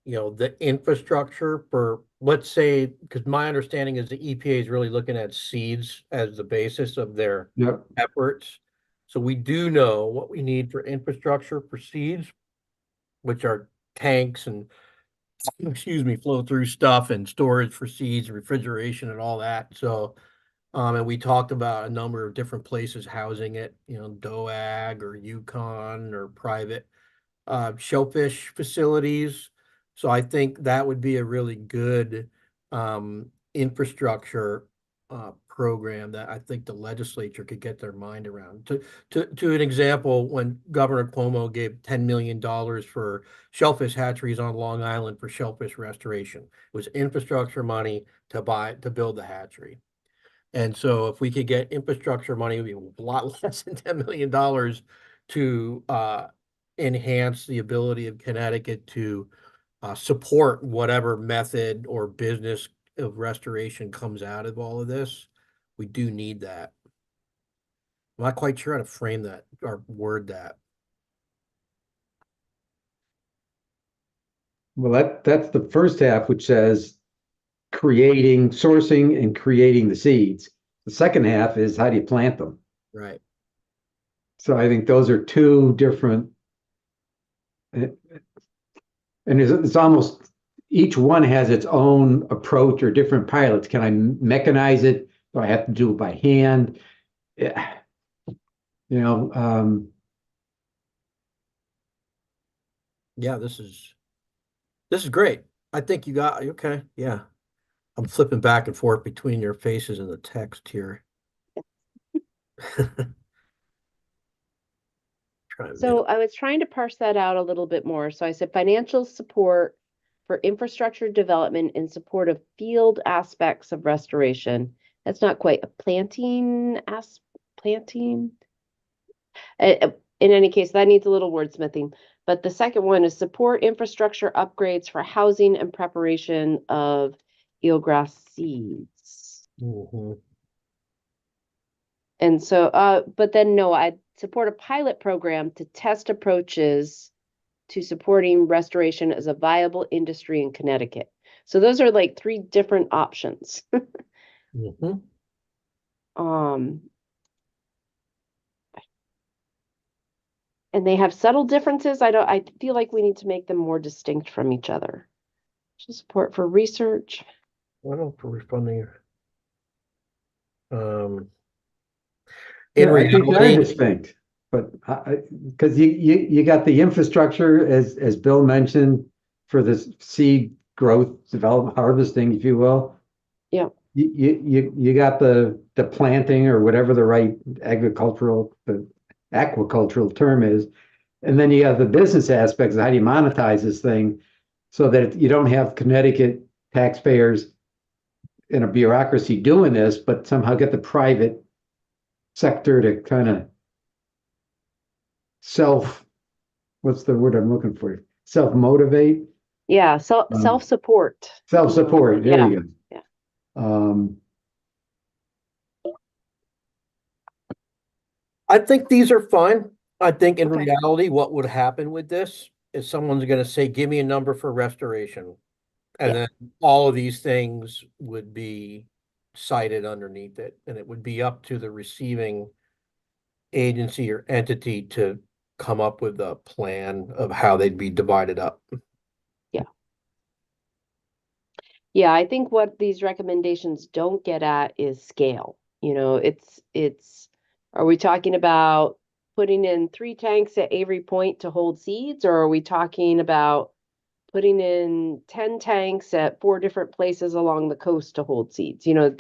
the infrastructure for, let's say, because my understanding is the EPA is really looking at seeds as the basis of their efforts. So we do know what we need for infrastructure for seeds, which are tanks and, flow through stuff and storage for seeds, refrigeration and all that. So, and we talked about a number of different places housing it, DOAG or Yukon or private shellfish facilities. So I think that would be a really good infrastructure program that I think the legislature could get their mind around. To an example, when Governor Cuomo gave $10 million for shellfish hatcheries on Long Island for shellfish restoration, it was infrastructure money to build the hatchery. And so if we could get infrastructure money, it would be a lot less than $10 million to enhance the ability of Connecticut to support whatever method or business of restoration comes out of all of this. We do need that. I'm not quite sure how to frame that or word that. Well, that's the first half, which says sourcing and creating the seeds. The second half is how do you plant them? Right. So I think those are two different, and it's almost, each one has its own approach or different pilots. Can I mechanize it? Do I have to do it by hand? Yeah. You know, Yeah, this is great. I think you got, okay, yeah. I'm flipping back and forth between your faces and the text here. So I was trying to parse that out a little bit more. So I said financial support for infrastructure development in support of field aspects of restoration. That's not quite a planting. In any case, that needs a little wordsmithing. But the second one is support infrastructure upgrades for housing and preparation of eelgrass seeds. Mhm. And so, but then no, I support a pilot program to test approaches to supporting restoration as a viable industry in Connecticut. So those are like three different options. Mhm. And they have subtle differences. I feel like we need to make them more distinct from each other. Support for research. I don't for refunding. In yeah, I think they're reality, distinct, but because you got the infrastructure as Bill mentioned for this seed growth, development, harvesting, if you will. Yeah. You got the planting or whatever the right aquacultural term is. And then you have the business aspects of how do you monetize this thing so that you don't have Connecticut taxpayers in a bureaucracy doing this, but somehow get the private sector to kind of what's the word I'm looking for? Self-motivate? Yeah, self-support. Self-support, there Yeah. you go. Yeah. I think these are fine. I think in Okay. reality, what would happen with this is someone's going to say, give me a number for restoration. And Yeah. then all of these things would be cited underneath it. And it would be up to the receiving agency or entity to come up with a plan of how they'd be divided up. Yeah, I think what these recommendations don't get at is scale. You know, are we talking about putting in 3 tanks at Avery Point to hold seeds, or are we talking about putting in 10 tanks at 4 different places along the coast to hold seeds? You know,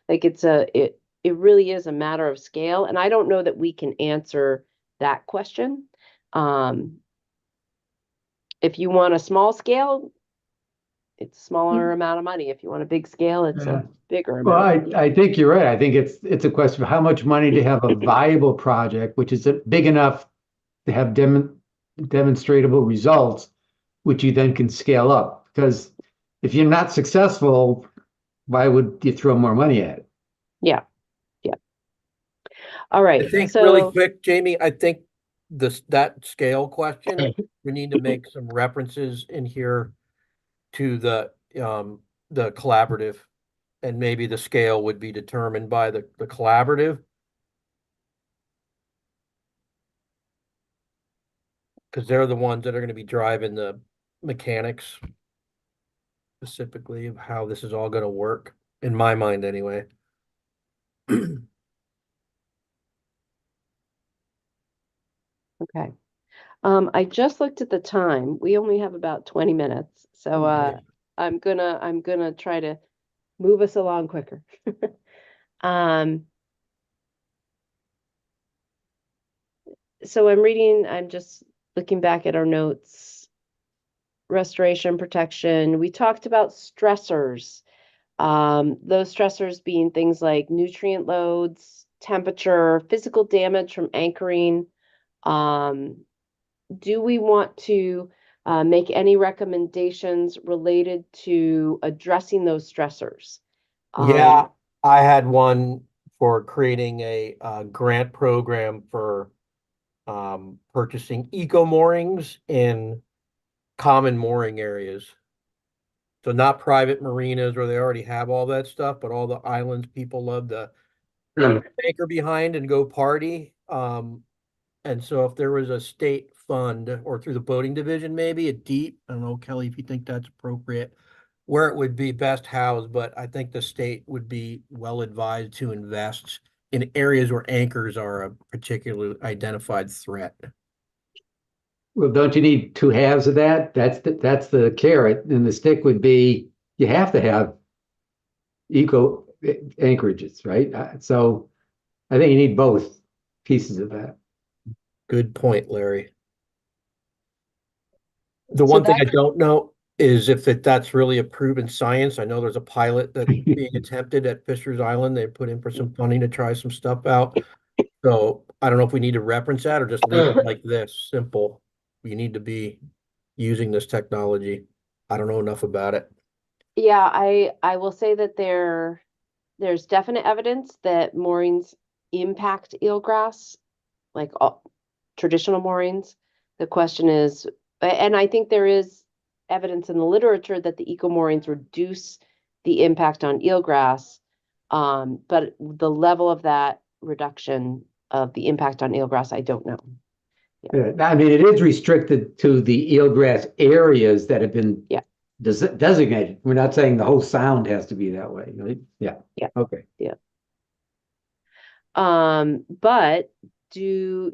it really is a matter of scale, and I don't know that we can answer that question. If you want a small scale, it's a smaller amount of money. If you want a big scale, it's Yeah. a bigger Well, amount. I think you're right. I think it's a question of how much money to have a viable project, which is big enough to have demonstrable results, which you then can scale up. Because if you're not successful, why would you throw more money at it? Yeah. All I right. think really So quick, Jamie, I think that scale question, we need to make some references in here to the collaborative, and maybe the scale would be determined by the collaborative. Because they're the ones that are going to be driving the mechanics specifically of how this is all going to work, in my mind anyway. okay. I just looked at the time. We only have about 20 minutes. So I'm gonna try to move us along quicker. So I'm just looking back at our notes. Restoration, protection. We talked about stressors. Those stressors being things like nutrient loads, temperature, physical damage from anchoring. Do we want to make any recommendations related to addressing those stressors? Yeah, I had one for creating a grant program for purchasing eco moorings in common mooring areas. So not private marinas where they already have all that stuff, but all the islands people love to anchor behind and go party. And so if there was a state fund or through the boating division, maybe a deep, I don't know, Kelly, if you think that's appropriate, where it would be best housed, but I think the state would be well advised to invest in areas where anchors are a particularly identified threat. Well, don't you need two halves of that? That's the carrot, and the stick would be you have to have eco anchorages, right? So I think you need both pieces of that. Good point, Larry. The So one thing I that's don't know is if that's really a proven science. I know there's a pilot that's being attempted at Fisher's Island. They put in for some funding to try some stuff out. So I don't know if we need to reference that or just leave it like this, simple. You need to be using this technology. I don't know enough about it. Yeah, I will say that there's definite evidence that moorings impact eelgrass, like all, traditional moorings. The question is, and I think there is evidence in the literature that the eco moorings reduce the impact on eelgrass, but the level of that reduction of the impact on eelgrass, I don't know. Yeah, I mean, it is restricted to the eelgrass areas that have been Yeah. designated. We're not saying the whole sound has to be that way, right? Yeah. Yeah. Okay. But so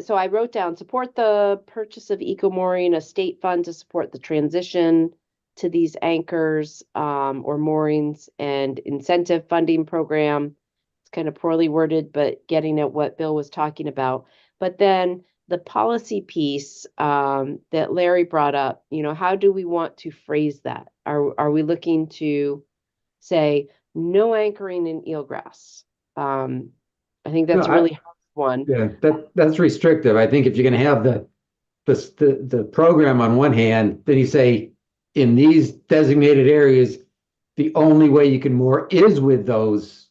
so I wrote down support the purchase of eco mooring, a state fund to support the transition to these anchors or moorings, and incentive funding program. It's kind of poorly worded, but getting at what Bill was talking about. But then the policy piece that Larry brought up, how do we want to phrase that? Are we looking to say no anchoring in eelgrass? I think that's No, a really hard one. Yeah, that's restrictive. I think if you're going to have the program on one hand, then you say in these designated areas, the only way you can moor is with those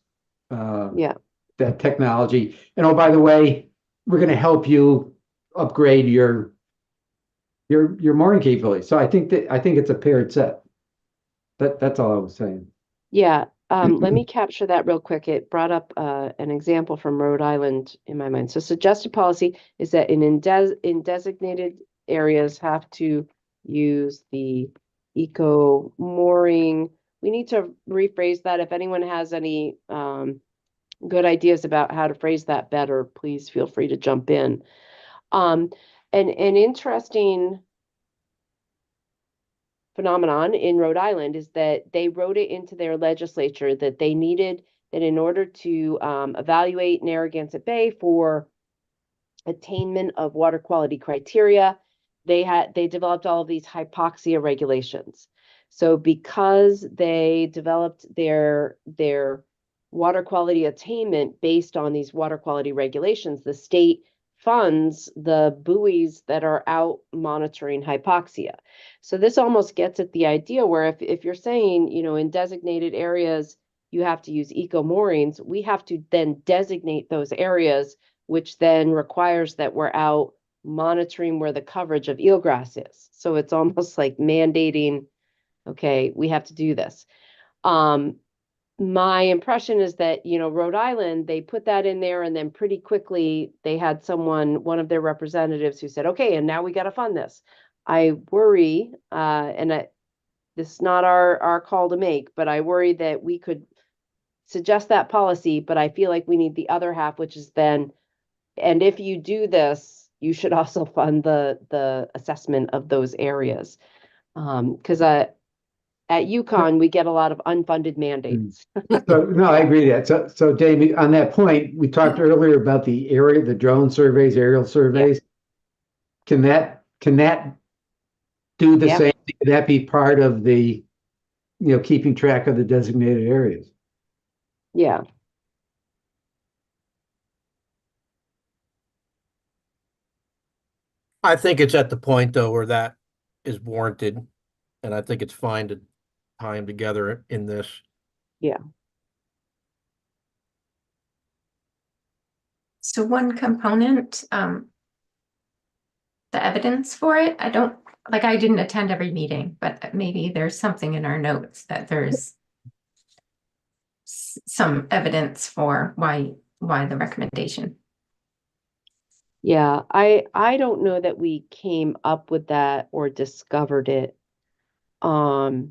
that technology. And oh, by the way, we're going to help you upgrade your mooring capability. So I think it's a paired set. That's all I was saying. Yeah. Let me capture that real quick. It brought up an example from Rhode Island in my mind. So suggested policy is that in designated areas have to use the eco mooring. We need to rephrase that. If anyone has any good ideas about how to phrase that better, please feel free to jump in. An interesting phenomenon in Rhode Island is that they wrote it into their legislature that they needed that in order to evaluate Narragansett Bay for attainment of water quality criteria, they developed all of these hypoxia regulations. So because they developed their water quality attainment based on these water quality regulations, the state funds the buoys that are out monitoring hypoxia. So this almost gets at the idea where if you're saying, in designated areas, you have to use eco moorings, we have to then designate those areas, which then requires that we're out monitoring where the coverage of eelgrass is. So it's almost like mandating, okay, we have to do this. My impression is that, Rhode Island, they put that in there and then pretty quickly they had one of their representatives who said, okay, and now we got to fund this. I worry, this is not our call to make, but I worry that we could suggest that policy, but I feel like we need the other half, which is then, and if you do this, you should also fund the assessment of those areas. Because at UConn, we get a lot of unfunded mandates. So, no, I agree with that. So Jamie, on that point, we talked earlier about the drone surveys, aerial surveys. Can that do the Yeah. same? Can that be part of the, keeping track of the designated areas? Yeah. I think it's at the point though where that is warranted, and I think it's fine to tie them together in this. Yeah. So one component, the evidence for it, I didn't attend every meeting, but maybe there's something in our notes that there's some evidence for why the recommendation. Yeah, I don't know that we came up with that or discovered it. But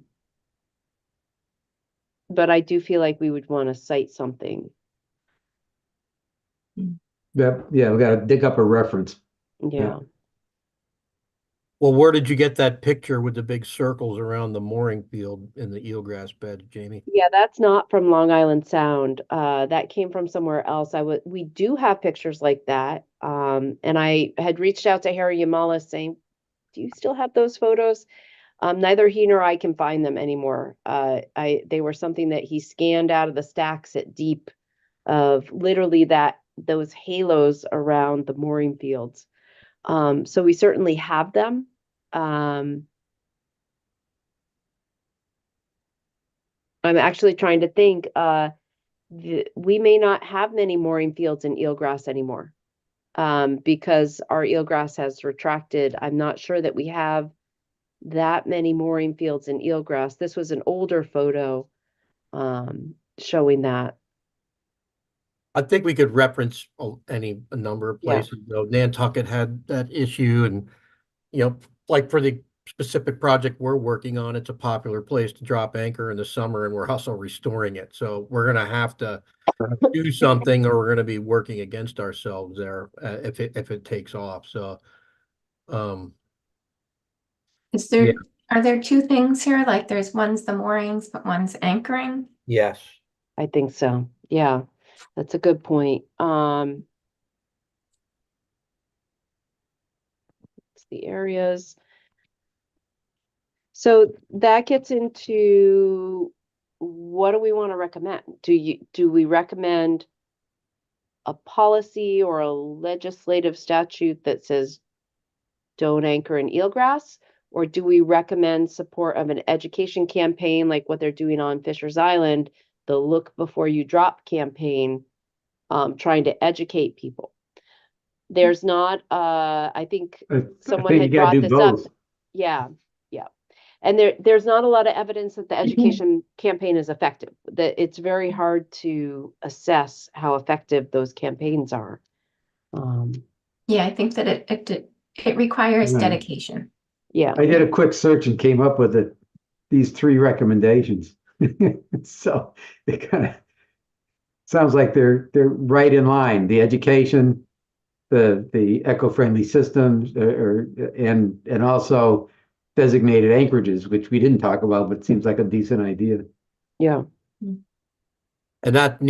I do feel like we would want to cite something. Yeah, we got to dig up a reference. Yeah. Well, where did you get that picture with the big circles around the mooring field in the eelgrass bed, Jamie? Yeah, that's not from Long Island Sound. That came from somewhere else. We do have pictures like that. And I had reached out to Harry Yamala saying, do you still have those photos? Neither he nor I can find them anymore. They were something that he scanned out of the stacks at Deep of literally those halos around the mooring fields. So we certainly have them. I'm actually trying to think, we may not have many mooring fields in eelgrass anymore, because our eelgrass has retracted. I'm not sure that we have that many mooring fields in eelgrass. This was an older photo, showing that. I think we could reference a number of Yeah. places. Nantucket had that issue, and like for the specific project we're working on, it's a popular place to drop anchor in the summer, and we're also restoring it. So we're gonna have to do something, or we're gonna be working against ourselves there if it takes off. So, Yeah. Are there two things here? Like there's one's the moorings, but one's anchoring? yes. I think so. Yeah, that's a good point. It's the areas. So that gets into, what do we want to recommend? Do we recommend a policy or a legislative statute that says don't anchor in eelgrass? Or do we recommend support of an education campaign like what they're doing on Fisher's Island, the Look Before You Drop campaign, trying to educate people? There's not, I think someone think had you gotta brought do this up. both. Yeah. And there's not a lot of evidence that the education campaign is effective. That it's very hard to assess how effective those campaigns are. Yeah, I think that it requires Right. dedication. Yeah. I did a quick search and came up with these 3 recommendations. So it kind of sounds like they're right in line. The education, the eco-friendly systems, and also designated anchorages, which we didn't talk about, but seems like a decent idea. Yeah. And that's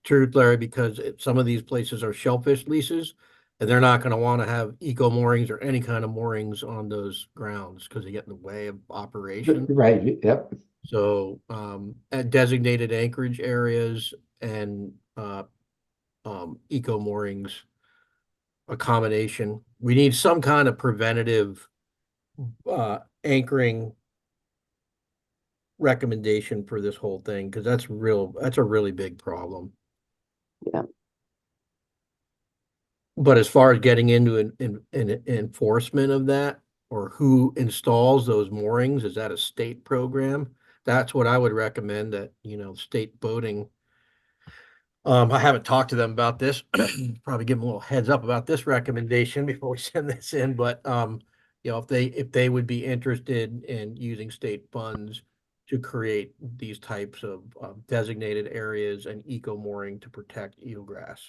true, Larry, because some of these places are shellfish leases, and they're not going to want to have eco moorings or any kind of moorings on those grounds because they get in the way of operation. Right, yep. So, at designated anchorage areas and eco moorings, a combination. We need some kind of preventative anchoring recommendation for this whole thing, because that's a really big problem. Yeah. But as far as getting into an enforcement of that, or who installs those moorings, is that a state program? That's what I would recommend, that, state boating. I haven't talked to them about this. Probably give them a little heads up about this recommendation before we send this in, but if they would be interested in using state funds to create these types of designated areas and eco mooring to protect eelgrass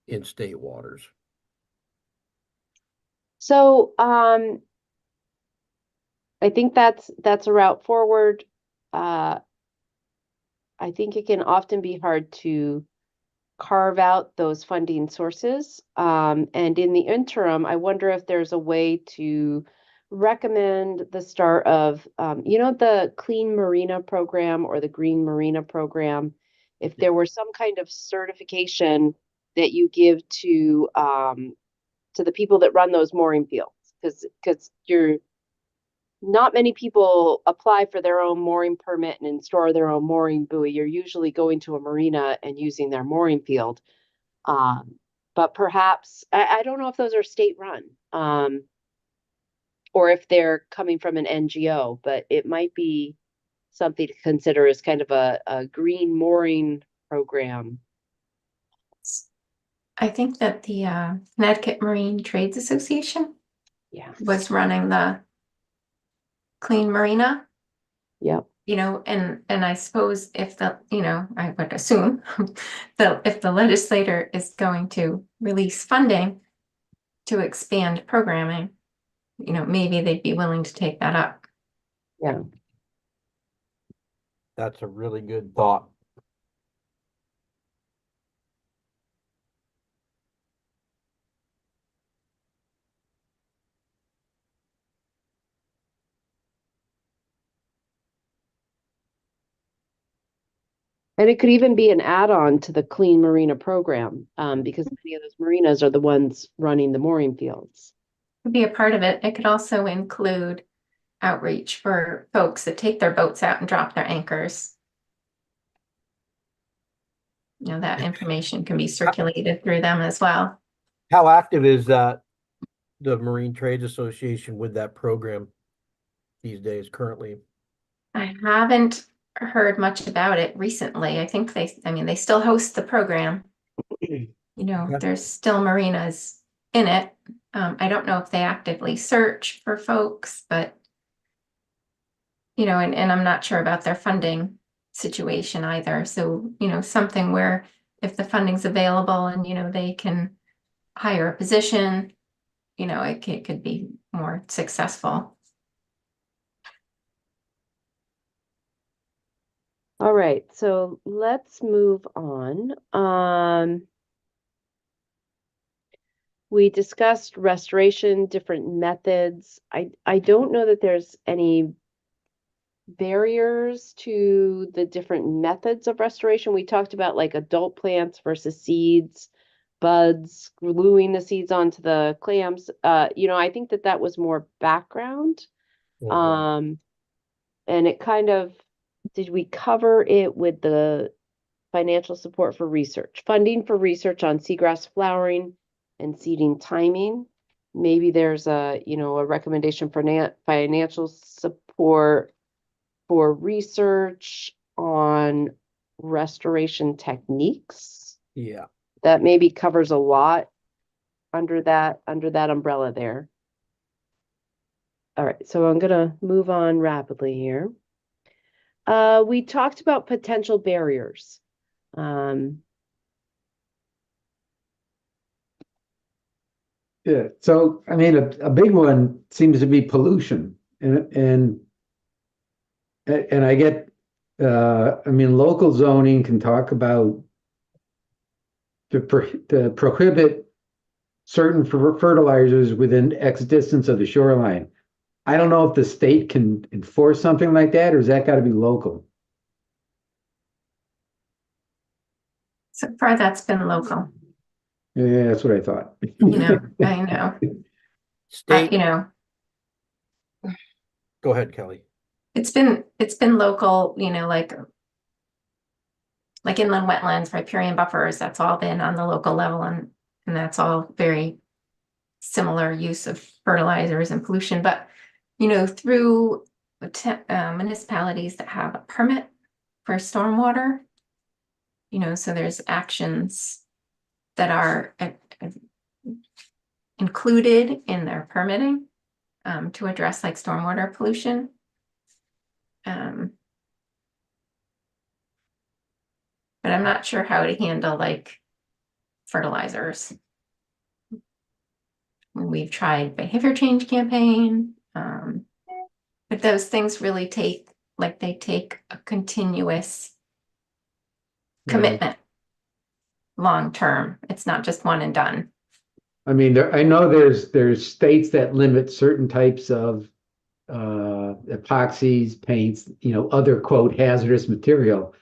in state waters. So, I think that's a route forward. I think it can often be hard to carve out those funding sources. And in the interim, I wonder if there's a way to recommend the start of, the Clean Marina program or the Green Marina program. If there were some kind of certification that you give to the people that run those mooring fields, because not many people apply for their own mooring permit and install their own mooring buoy. You're usually going to a marina and using their mooring field. But perhaps, I don't know if those are state run, or if they're coming from an NGO, but it might be something to consider as kind of a green mooring program. I think that the Connecticut Marine Trades Association Yeah. was running the Clean Marina. Yep. And I suppose if I would assume that if the legislator is going to release funding to expand programming, maybe they'd be willing to take that up. Yeah. That's a really good thought. And it could even be an add-on to the Clean Marina program, because many of those marinas are the ones running the mooring fields. Could be a part of it. It could also include outreach for folks that take their boats out and drop their anchors. That information can be circulated through them as well. How active is the Marine Trades Association with that program these days currently? I haven't heard much about it recently. I think they still host the program. There's still marinas in it. I don't know if they actively search for folks, but and I'm not sure about their funding situation either. So, something where if the funding's available and, they can hire a position, it could be more successful. All right, so let's move on. We discussed restoration, different methods. I don't know that there's any barriers to the different methods of restoration. We talked about like adult plants versus seeds, buds, gluing the seeds onto the clams. I think that was more background. And it kind of, did we cover it with the financial support for research, funding for research on seagrass flowering and seeding timing? Maybe there's a recommendation for financial support for research on restoration techniques. Yeah. That maybe covers a lot under that umbrella there. All right, so I'm gonna move on rapidly here. We talked about potential barriers. Yeah, so I mean, a big one seems to be pollution, and I get, local zoning can talk about to prohibit certain fertilizers within X distance of the shoreline. I don't know if the state can enforce something like that, or has that got to be local? So far, that's been local. Yeah, that's what I thought. I know. State. Go ahead, Kelly. It's been local, like inland wetlands, riparian buffers. That's all been on the local level, and that's all very similar use of fertilizers and pollution. But through municipalities that have a permit for stormwater, so there's actions that are included in their permitting to address like stormwater pollution. But I'm not sure how to handle like fertilizers. We've tried behavior change campaign, but those things really take, like they take a continuous commitment. Long term. It's not just one and done. I mean, I know there's states that limit certain types of epoxies, paints, other quote hazardous material.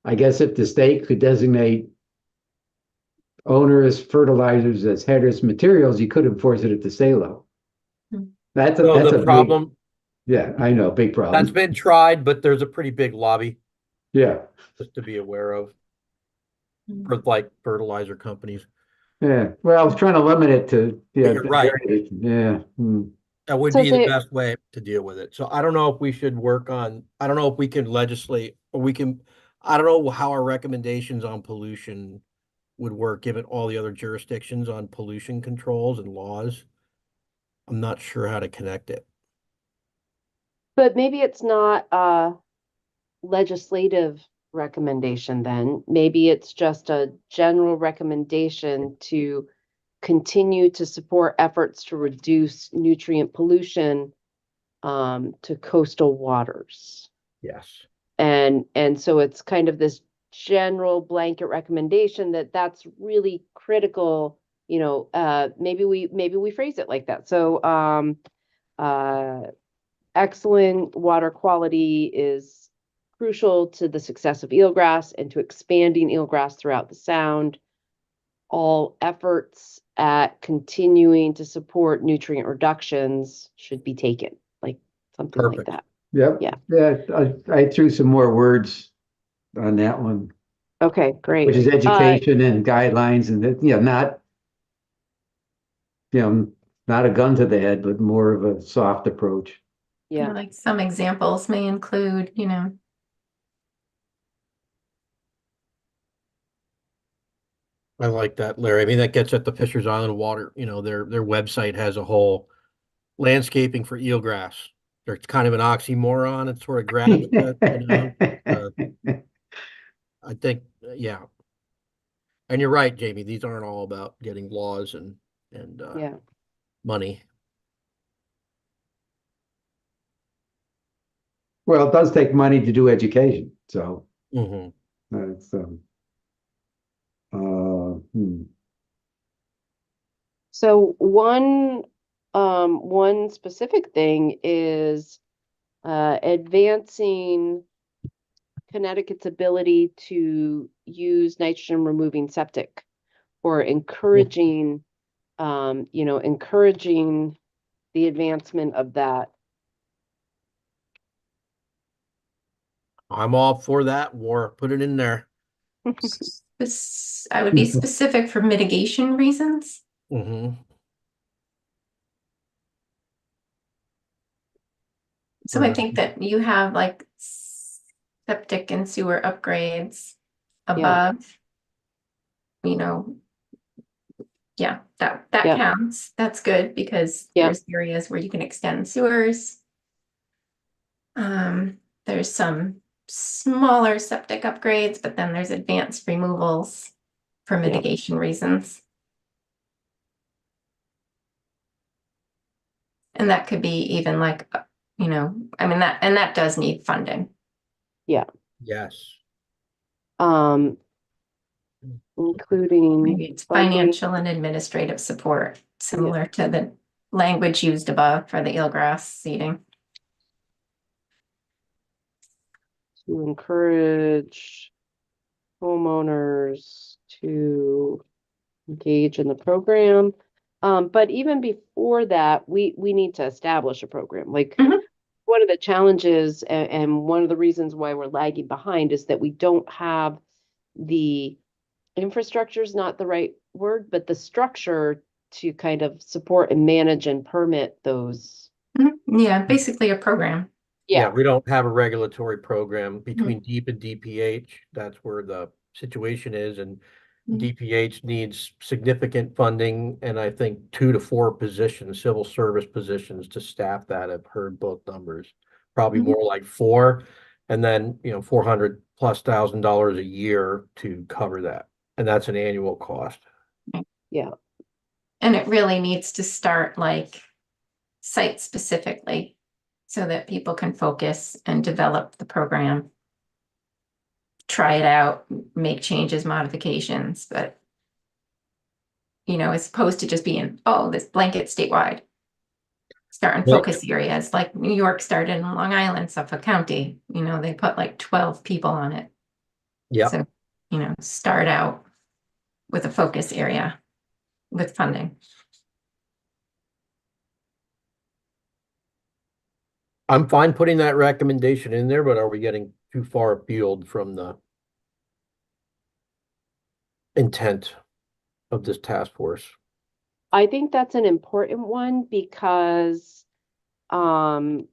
I guess if the state could designate onerous fertilizers as hazardous materials, you could enforce it at the SALO. Hmm. That's So a the big, problem, yeah, I know, big that's problem. been tried, but there's a pretty big lobby Yeah, just to be aware of Hmm. for like fertilizer companies. yeah. Well, I was trying to limit it to, yeah, You're right. yeah. That would So be the they- best way to deal with it. So I don't know if we should work on, I don't know if we can legislate or I don't know how our recommendations on pollution would work given all the other jurisdictions on pollution controls and laws. I'm not sure how to connect it. But maybe it's not a legislative recommendation then. Maybe it's just a general recommendation to continue to support efforts to reduce nutrient pollution to coastal waters. Yes. And so it's kind of this general blanket recommendation that's really critical, maybe we phrase it like that. So excellent water quality is crucial to the success of eelgrass and to expanding eelgrass throughout the sound. All efforts at continuing to support nutrient reductions should be taken, like something like Perfect. that. Yep. Yeah. Yeah, I threw some more words on that one, Okay, great. which is education and guidelines and that, not a gun to the head, but more of a soft approach. Yeah. Like some examples may include, I like that, Larry. I mean, that gets at the Fisher's Island water, their website has a whole landscaping for eelgrass. There's kind of an oxymoron. It sort of grabs that, I think, yeah. And you're right, Jamie. These aren't all about getting laws and Yeah. money. Well, it does take money to do education, so Mhm. that's So one specific thing is advancing Connecticut's ability to use nitrogen removing septic, or encouraging encouraging the advancement of that. I'm all for that war. Put it in there. I would be specific for mitigation reasons. Mm-hmm. So I think that you have like septic and sewer upgrades above, yeah, that Yeah. counts. That's good because Yeah. there's areas where you can extend sewers. There's some smaller septic upgrades, but then there's advanced removals for mitigation reasons. And that could be even like, that does need funding. Yes. Including Maybe it's funding financial and administrative support, similar to the language used above for the eelgrass seeding. to encourage homeowners to engage in the program. But even before that, we need to establish a program. Like one of the challenges and one of the reasons why we're lagging behind is that we don't have the infrastructure is not the right word, but the structure to kind of support and manage and permit those. Yeah, basically a program. Yeah, we don't have a regulatory program between DEEP and DPH. That's where the situation is, and DPH needs significant funding, and I think 2 to 4 positions, civil service positions to staff that. I've heard both numbers, probably more like 4, and then $400,000+ a year to cover that, and that's an annual cost. Yeah. And it really needs to start like site specifically. so that people can focus and develop the program. Try it out, make changes, modifications, but as opposed to just being, oh, this blanket statewide. Start in Yeah. focus areas, like New York started in Long Island, Suffolk County, they put like 12 people on it. Yeah. So, start out with a focus area with funding. I'm fine putting that recommendation in there, but are we getting too far afield from the intent of this task force? I think that's an important one because it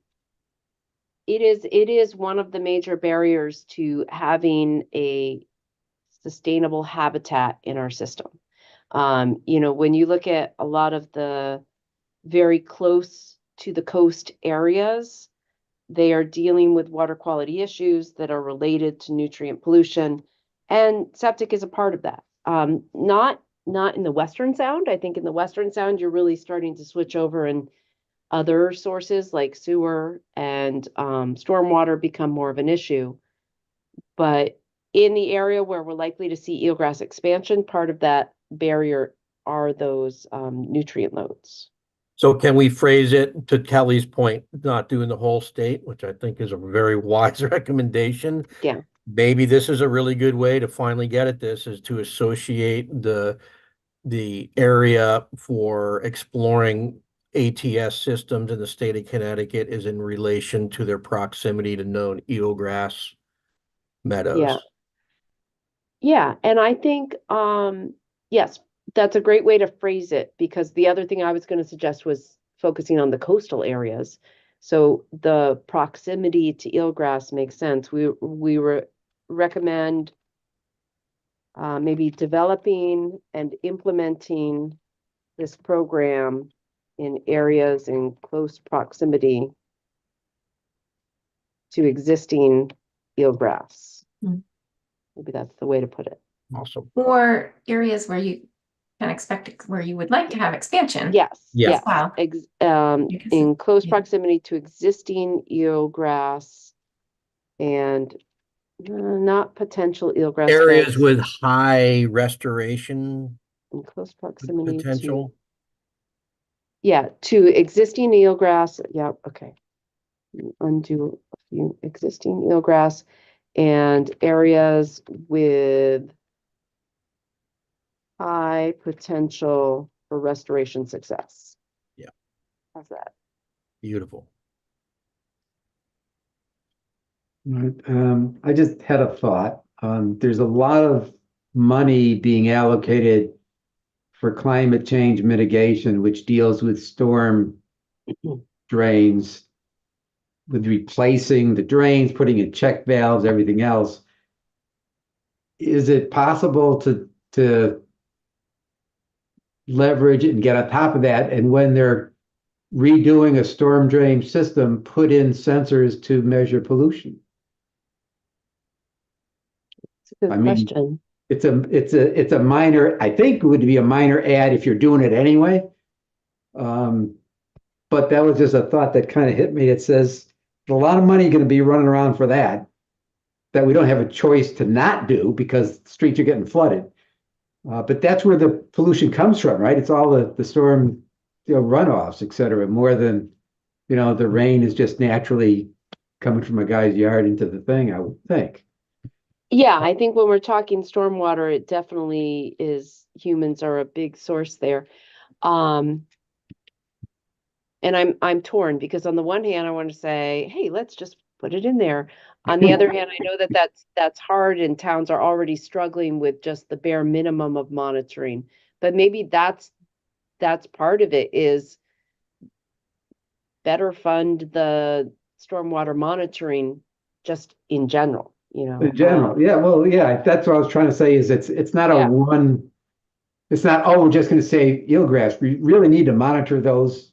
is one of the major barriers to having a sustainable habitat in our system. When you look at a lot of the very close to the coast areas, they are dealing with water quality issues that are related to nutrient pollution, and septic is a part of that. Not in the Western Sound. I think in the Western Sound, you're really starting to switch over, and other sources like sewer and stormwater become more of an issue. But in the area where we're likely to see eelgrass expansion, part of that barrier are those nutrient loads. So can we phrase it to Kelly's point, not doing the whole state, which I think is a very wise recommendation. Yeah. Maybe this is a really good way to finally get at this, is to associate the area for exploring ATS systems in the state of Connecticut is in relation to their proximity to known eelgrass meadows. Yeah. And I think, yes, that's a great way to phrase it, because the other thing I was going to suggest was focusing on the coastal areas. So the proximity to eelgrass makes sense. We recommend maybe developing and implementing this program in areas in close proximity to existing eelgrass. Mm. Maybe that's the way to put it. Awesome. Or areas where you can expect, where you would like to have expansion. Yes. Yeah. Yes. Wow. Because In close yeah. proximity to existing eelgrass and not potential eelgrass Areas beds. with high restoration In close proximity potential. to existing eelgrass. Yeah, okay. Undo a few existing eelgrass and areas with high potential for restoration success. Yeah. How's that? Beautiful. Right. I just had a thought. There's a lot of money being allocated for climate change mitigation, which deals with storm drains, with replacing the drains, putting in check valves, everything else. Is it possible to leverage and get on top of that, and when they're redoing a storm drain system, put in sensors to measure pollution? It's a good I mean, question. It's a minor, I think it would be a minor add if you're doing it anyway. But that was just a thought that kind of hit me. It says a lot of money going to be running around for that we don't have a choice to not do because the streets are getting flooded. But that's where the pollution comes from, right? It's all the storm, runoffs, et cetera, more than, the rain is just naturally coming from a guy's yard into the thing, I would think. Yeah, I think when we're talking stormwater, it definitely is, humans are a big source there. And I'm torn because on the one hand, I want to say, hey, let's just put it in there. On the other hand, I know that that's hard and towns are already struggling with just the bare minimum of monitoring. But maybe that's part of it, is better fund the stormwater monitoring just in general. In general, yeah, well, yeah, that's what I was trying to say, is it's not Yeah. It's not, oh, we're just going to say eelgrass. We really need to monitor those,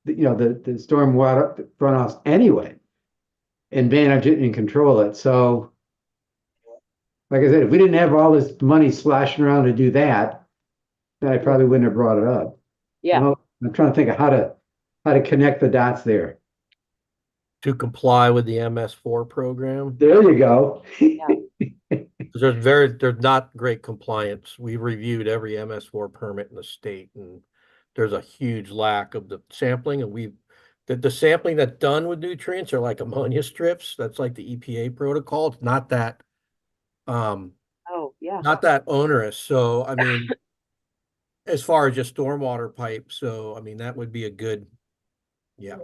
the stormwater runoffs anyway, and manage it and control it. So, like I said, if we didn't have all this money splashing around to do that, then I probably wouldn't have brought it up. Yeah. Well, I'm trying to think of how to connect the dots there. to comply with the MS4 program. There you go. 'Cause there's not great compliance. We reviewed every MS4 permit in the state, and there's a huge lack of the sampling, and the sampling that's done with nutrients are like ammonia strips. That's like the EPA protocol. It's not that Oh, yeah. not that onerous. So I mean, as far as just stormwater pipe, so I mean that would be a good, yeah.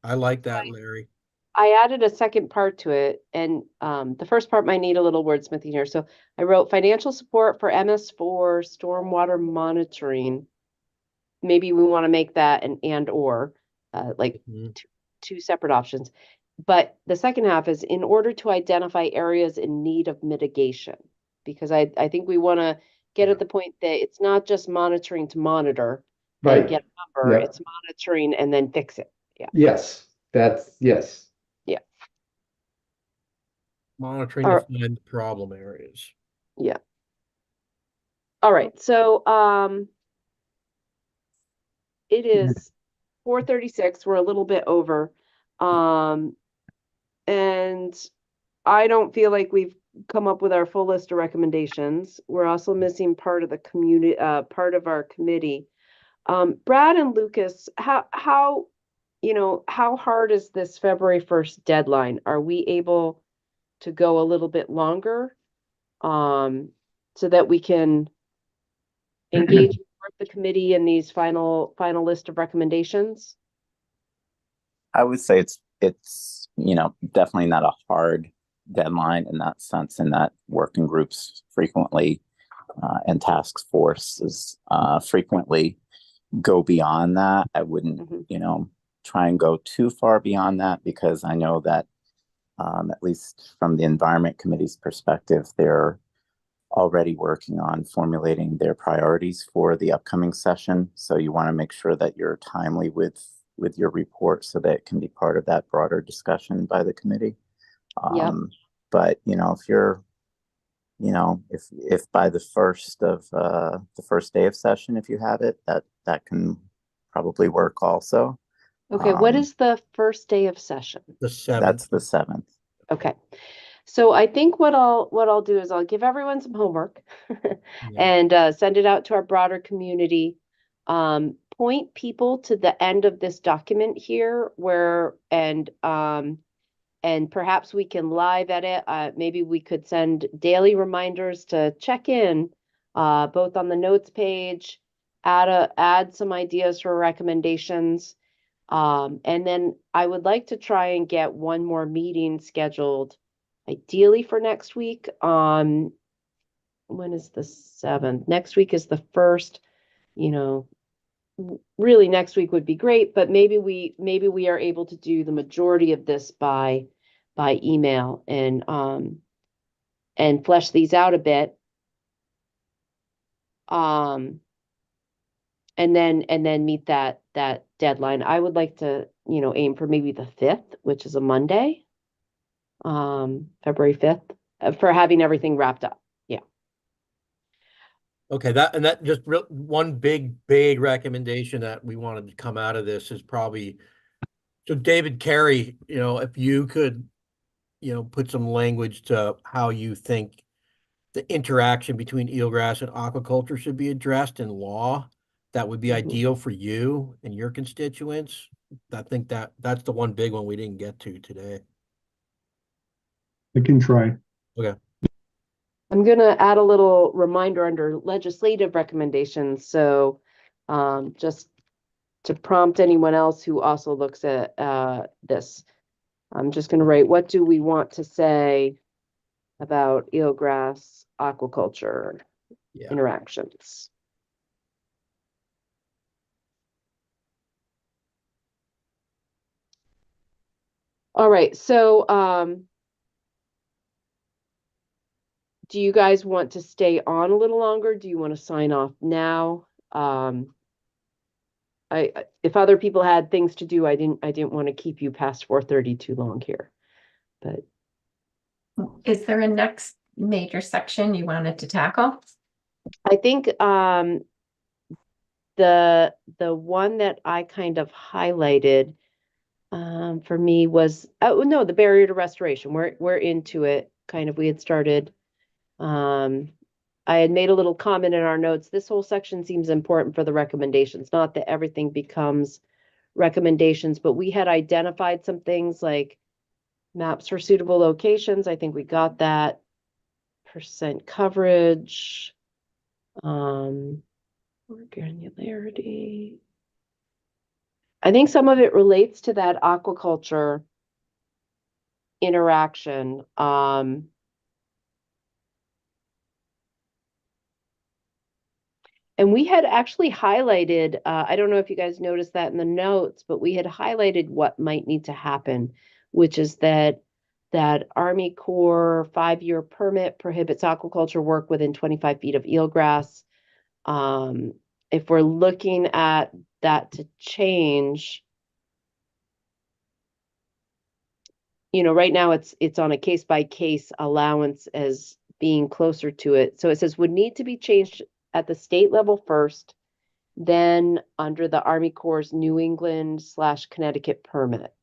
I like that, Larry. I added a second part to it, and the first part might need a little wordsmithing here. So I wrote financial support for MS4 stormwater monitoring. Maybe we want to make that an and or like Mhm. two separate options. But the second half is in order to identify areas in need of mitigation, because I think we want to get at the point that it's not just monitoring to monitor and Right. get a number, Yep. it's monitoring and then fix it. Yeah. Yes, yes. Monitoring Or- to find the problem areas. Yeah. All right. So it is 4:36. We're a little bit over. And I don't feel like we've come up with our full list of recommendations. We're also missing part of the community, part of our committee. Brad and Lucas, how how hard is this February 1st deadline? Are we able to go a little bit longer? So that we can engage the committee in these final list of recommendations? I would say it's definitely not a hard deadline in that sense, in that working groups frequently and task forces frequently go beyond that. I wouldn't, Mhm. try and go too far beyond that, because I know that at least from the Environment Committee's perspective, they're already working on formulating their priorities for the upcoming session. So you want to make sure that you're timely with your report so that it can be part of that broader discussion by the committee. Yep. But if you're, if by the first day of session, if you have it, that can probably work also. Okay, what Um, is the first day of session? The 7th. That's the 7th. Okay. So I think what I'll do is I'll give everyone some homework Yeah. and send it out to our broader community. Point people to the end of this document here and perhaps we can live edit. Maybe we could send daily reminders to check in, both on the notes page, add some ideas for recommendations. And then I would like to try and get one more meeting scheduled, ideally for next week. When is the 7th? Next week is the 1st. Really next week would be great, but maybe we are able to do the majority of this by email and flesh these out a bit. And then meet that deadline. I would like to, aim for maybe the 5th, which is a Monday, February 5th, for having everything wrapped up. Yeah. Okay, that just one big recommendation that we wanted to come out of this is probably, so David Carey, if you could, put some language to how you think the interaction between eelgrass and aquaculture should be addressed in law, that would be Mhm. ideal for you and your constituents. I think that's the one big one we didn't get to today. I can try. Okay. I'm gonna add a little reminder under legislative recommendations. So just to prompt anyone else who also looks at this, I'm just gonna write, what do we want to say about eelgrass aquaculture Yeah. interactions? All right, so do you guys want to stay on a little longer? Do you want to sign off now? If other people had things to do, I didn't want to keep you past 4:30 too long here. But Is there a next major section you wanted to tackle? I think the one that I kind of highlighted, for me was, oh no, the barrier to restoration. We're into it. Kind of, we had started. I had made a little comment in our notes. This whole section seems important for the recommendations, not that everything becomes recommendations, but we had identified some things like maps for suitable locations. I think we got that. Percent coverage, more granularity. I think some of it relates to that aquaculture interaction. And we had actually highlighted, I don't know if you guys noticed that in the notes, but we had highlighted what might need to happen, which is that Army Corps 5-year permit prohibits aquaculture work within 25 feet of eelgrass. If we're looking at that to change, right now it's on a case-by-case allowance as being closer to it. So it says would need to be changed at the state level first, then under the Army Corps' New England/Connecticut permit.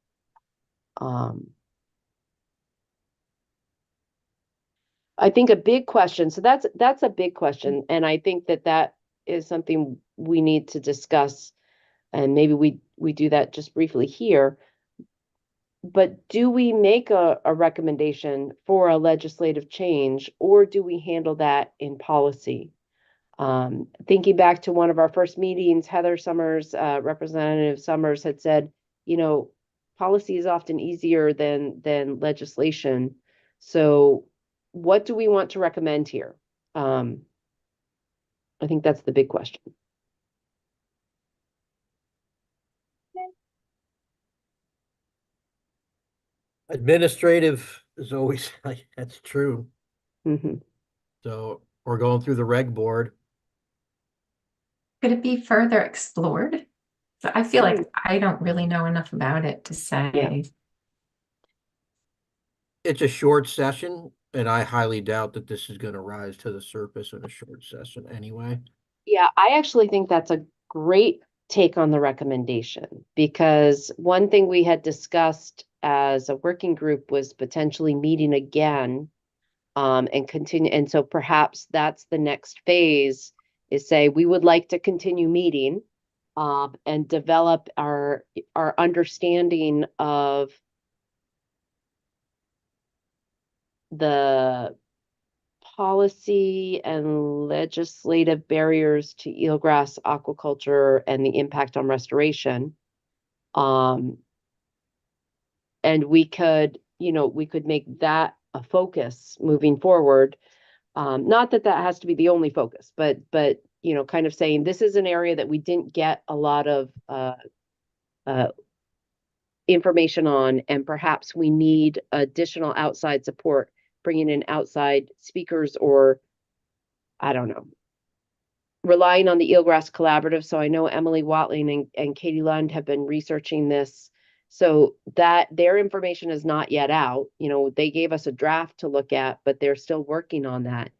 I think a big question, so that's a big question, and I think that is something we need to discuss, and maybe we do that just briefly here. But do we make a recommendation for a legislative change, or do we handle that in policy? Thinking back to one of our first meetings, Heather Summers, Representative Summers had said, policy is often easier than legislation. So what do we want to recommend here? I think that's the big question. Administrative is always, that's true. Mm-hmm. So we're going through the reg board. Could it be further explored? So I feel like I don't really know enough about it to say. Yeah. It's a short session, and I highly doubt that this is going to rise to the surface in a short session anyway. Yeah, I actually think that's a great take on the recommendation, because one thing we had discussed as a working group was potentially meeting again and continue. And so perhaps that's the next phase, is say we would like to continue meeting and develop our understanding of the policy and legislative barriers to eelgrass aquaculture and the impact on restoration. And we could make that a focus moving forward. Not that has to be the only focus, but kind of saying this is an area that we didn't get a lot of information on, and perhaps we need additional outside support, bringing in outside speakers, or I don't know, relying on the Eelgrass Collaborative. So I know Emily Watling and Katie Lund have been researching this, so that their information is not yet out. They gave us a draft to look at, but they're still working on that.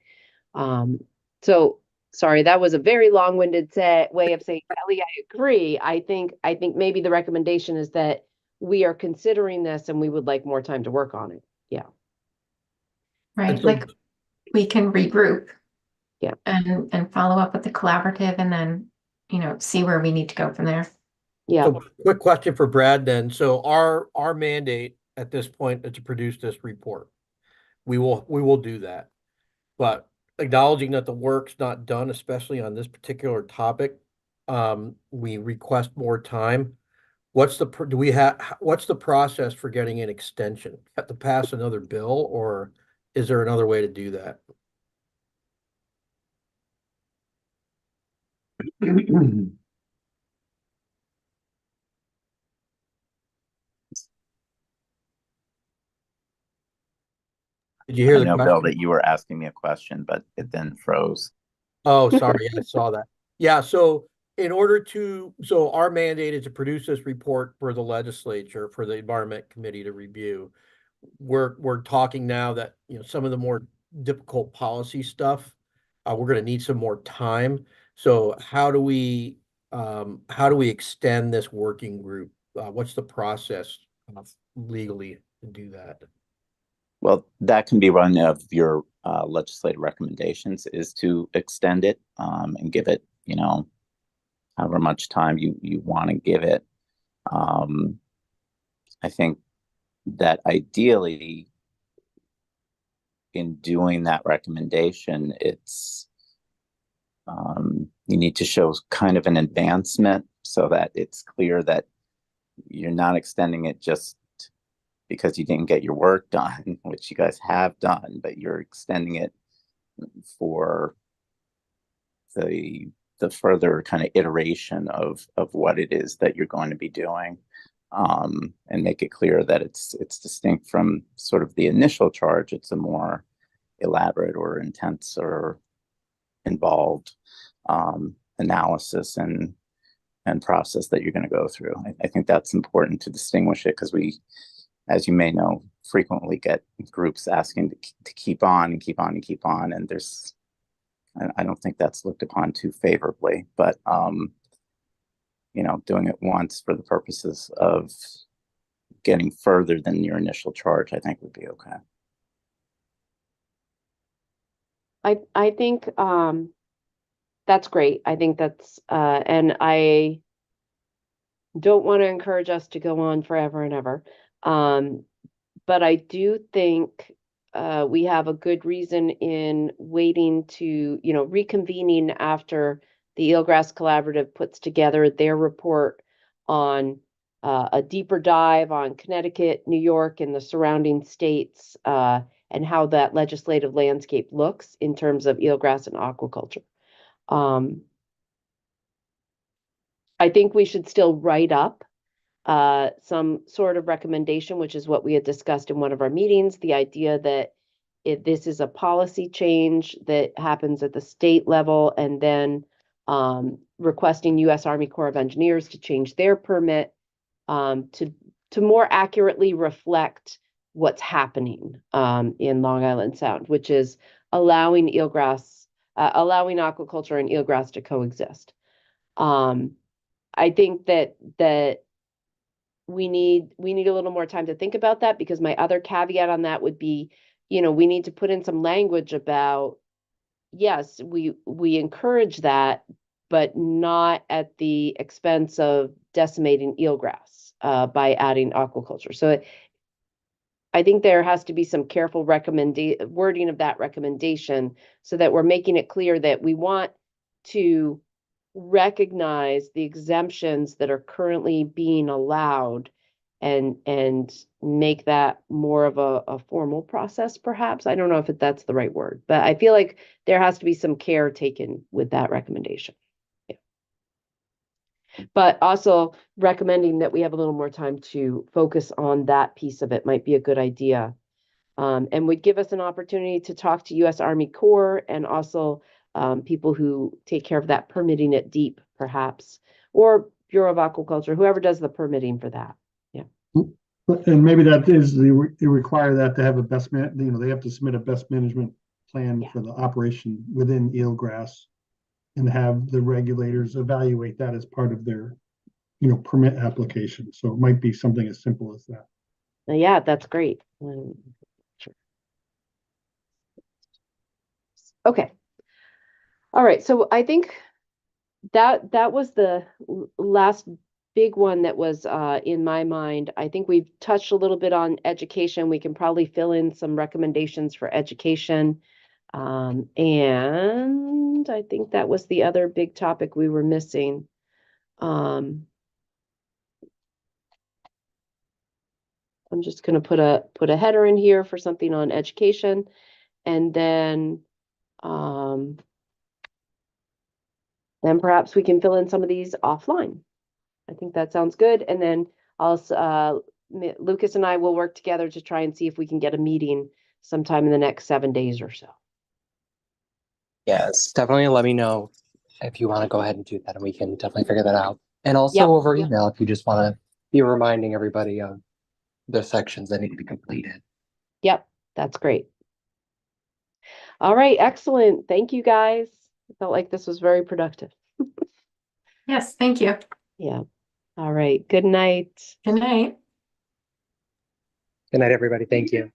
So sorry, that was a very long-winded way of saying, Kelly, I agree. I think maybe the recommendation is that we are considering this and we would like more time to work on it. Yeah. Right. So, like we can regroup. Yeah. And follow up with the collaborative, and then, see where we need to go from there. Yeah. So quick question for Brad then. So our mandate at this point is to produce this report. We will do that. But acknowledging that the work's not done, especially on this particular topic, we request more time. What's the process for getting an extension? Have to pass another bill, or is there another way to do that? Did you hear I the know, question? Bill, that you were asking me a question, but it then froze. Oh, sorry, I saw that. Yeah, so our mandate is to produce this report for the legislature, for the Environment Committee to review. We're talking now that, some of the more difficult policy stuff, we're going to need some more time. So how do we extend this working group what's the process legally to do that? Well, that can be one of your legislative recommendations, is to extend it and give it, however much time you want to give it. I think that ideally, in doing that recommendation, it's you need to show kind of an advancement so that it's clear that you're not extending it just because you didn't get your work done, which you guys have done, but you're extending it for the further kind of iteration of what it is that you're going to be doing, and make it clear that it's distinct from sort of the initial charge. It's a more elaborate or intense or involved analysis and process that you're going to go through. I think that's important to distinguish it, because we, as you may know, frequently get groups asking to keep on and keep on and keep on, and I don't think that's looked upon too favorably. But doing it once for the purposes of getting further than your initial charge, I think would be okay. I think that's great. I think that's and I don't want to encourage us to go on forever and ever. But I do think we have a good reason in waiting to, reconvening after the Eelgrass Collaborative puts together their report on a deeper dive on Connecticut, New York, and the surrounding states, and how that legislative landscape looks in terms of eelgrass and aquaculture. I think we should still write up some sort of recommendation, which is what we had discussed in one of our meetings, the idea that if this is a policy change that happens at the state level, and then requesting U.S. Army Corps of Engineers to change their permit to more accurately reflect what's happening in Long Island Sound, which is allowing eelgrass, allowing aquaculture and eelgrass to coexist. I think that we need a little more time to think about that, because my other caveat on that would be, we need to put in some language about, yes, we encourage that, but not at the expense of decimating eelgrass by adding aquaculture. So I think there has to be some careful wording of that recommendation, so that we're making it clear that we want to recognize the exemptions that are currently being allowed, and make that more of a formal process, perhaps. I don't know if that's the right word, but I feel like there has to be some care taken with that recommendation. Yeah. But also recommending that we have a little more time to focus on that piece of it might be a good idea. And would give us an opportunity to talk to U.S. Army Corps, and also people who take care of that permitting at deep, perhaps, or Bureau of Aquaculture, whoever does the permitting for that. Yeah. And maybe that is they require that to have a best they have to submit a best management plan for the operation within eelgrass, and have the regulators evaluate that as part of their permit application. So it might be something as simple as that. Yeah, that's great. Sure. Okay. All right. So I think that was the last big one that was in my mind. I think we've touched a little bit on education. We can probably fill in some recommendations for education. And I think that was the other big topic we were missing. I'm just going to put a header in here for something on education, and then perhaps we can fill in some of these offline. I think that sounds good. And then also, Lucas and I will work together to try and see if we can get a meeting sometime in the next 7 days or so. Yes, definitely let me know if you want to go ahead and do that, and we can definitely figure that out. And also Yep, over yep. email, if you just want to be reminding everybody of the sections that need to be completed. Yep, that's great. All right, excellent. Thank you, guys. I felt like this was very productive. Yes, thank you. Yeah. All right. Good night. Good night. Good night, everybody. Thank you.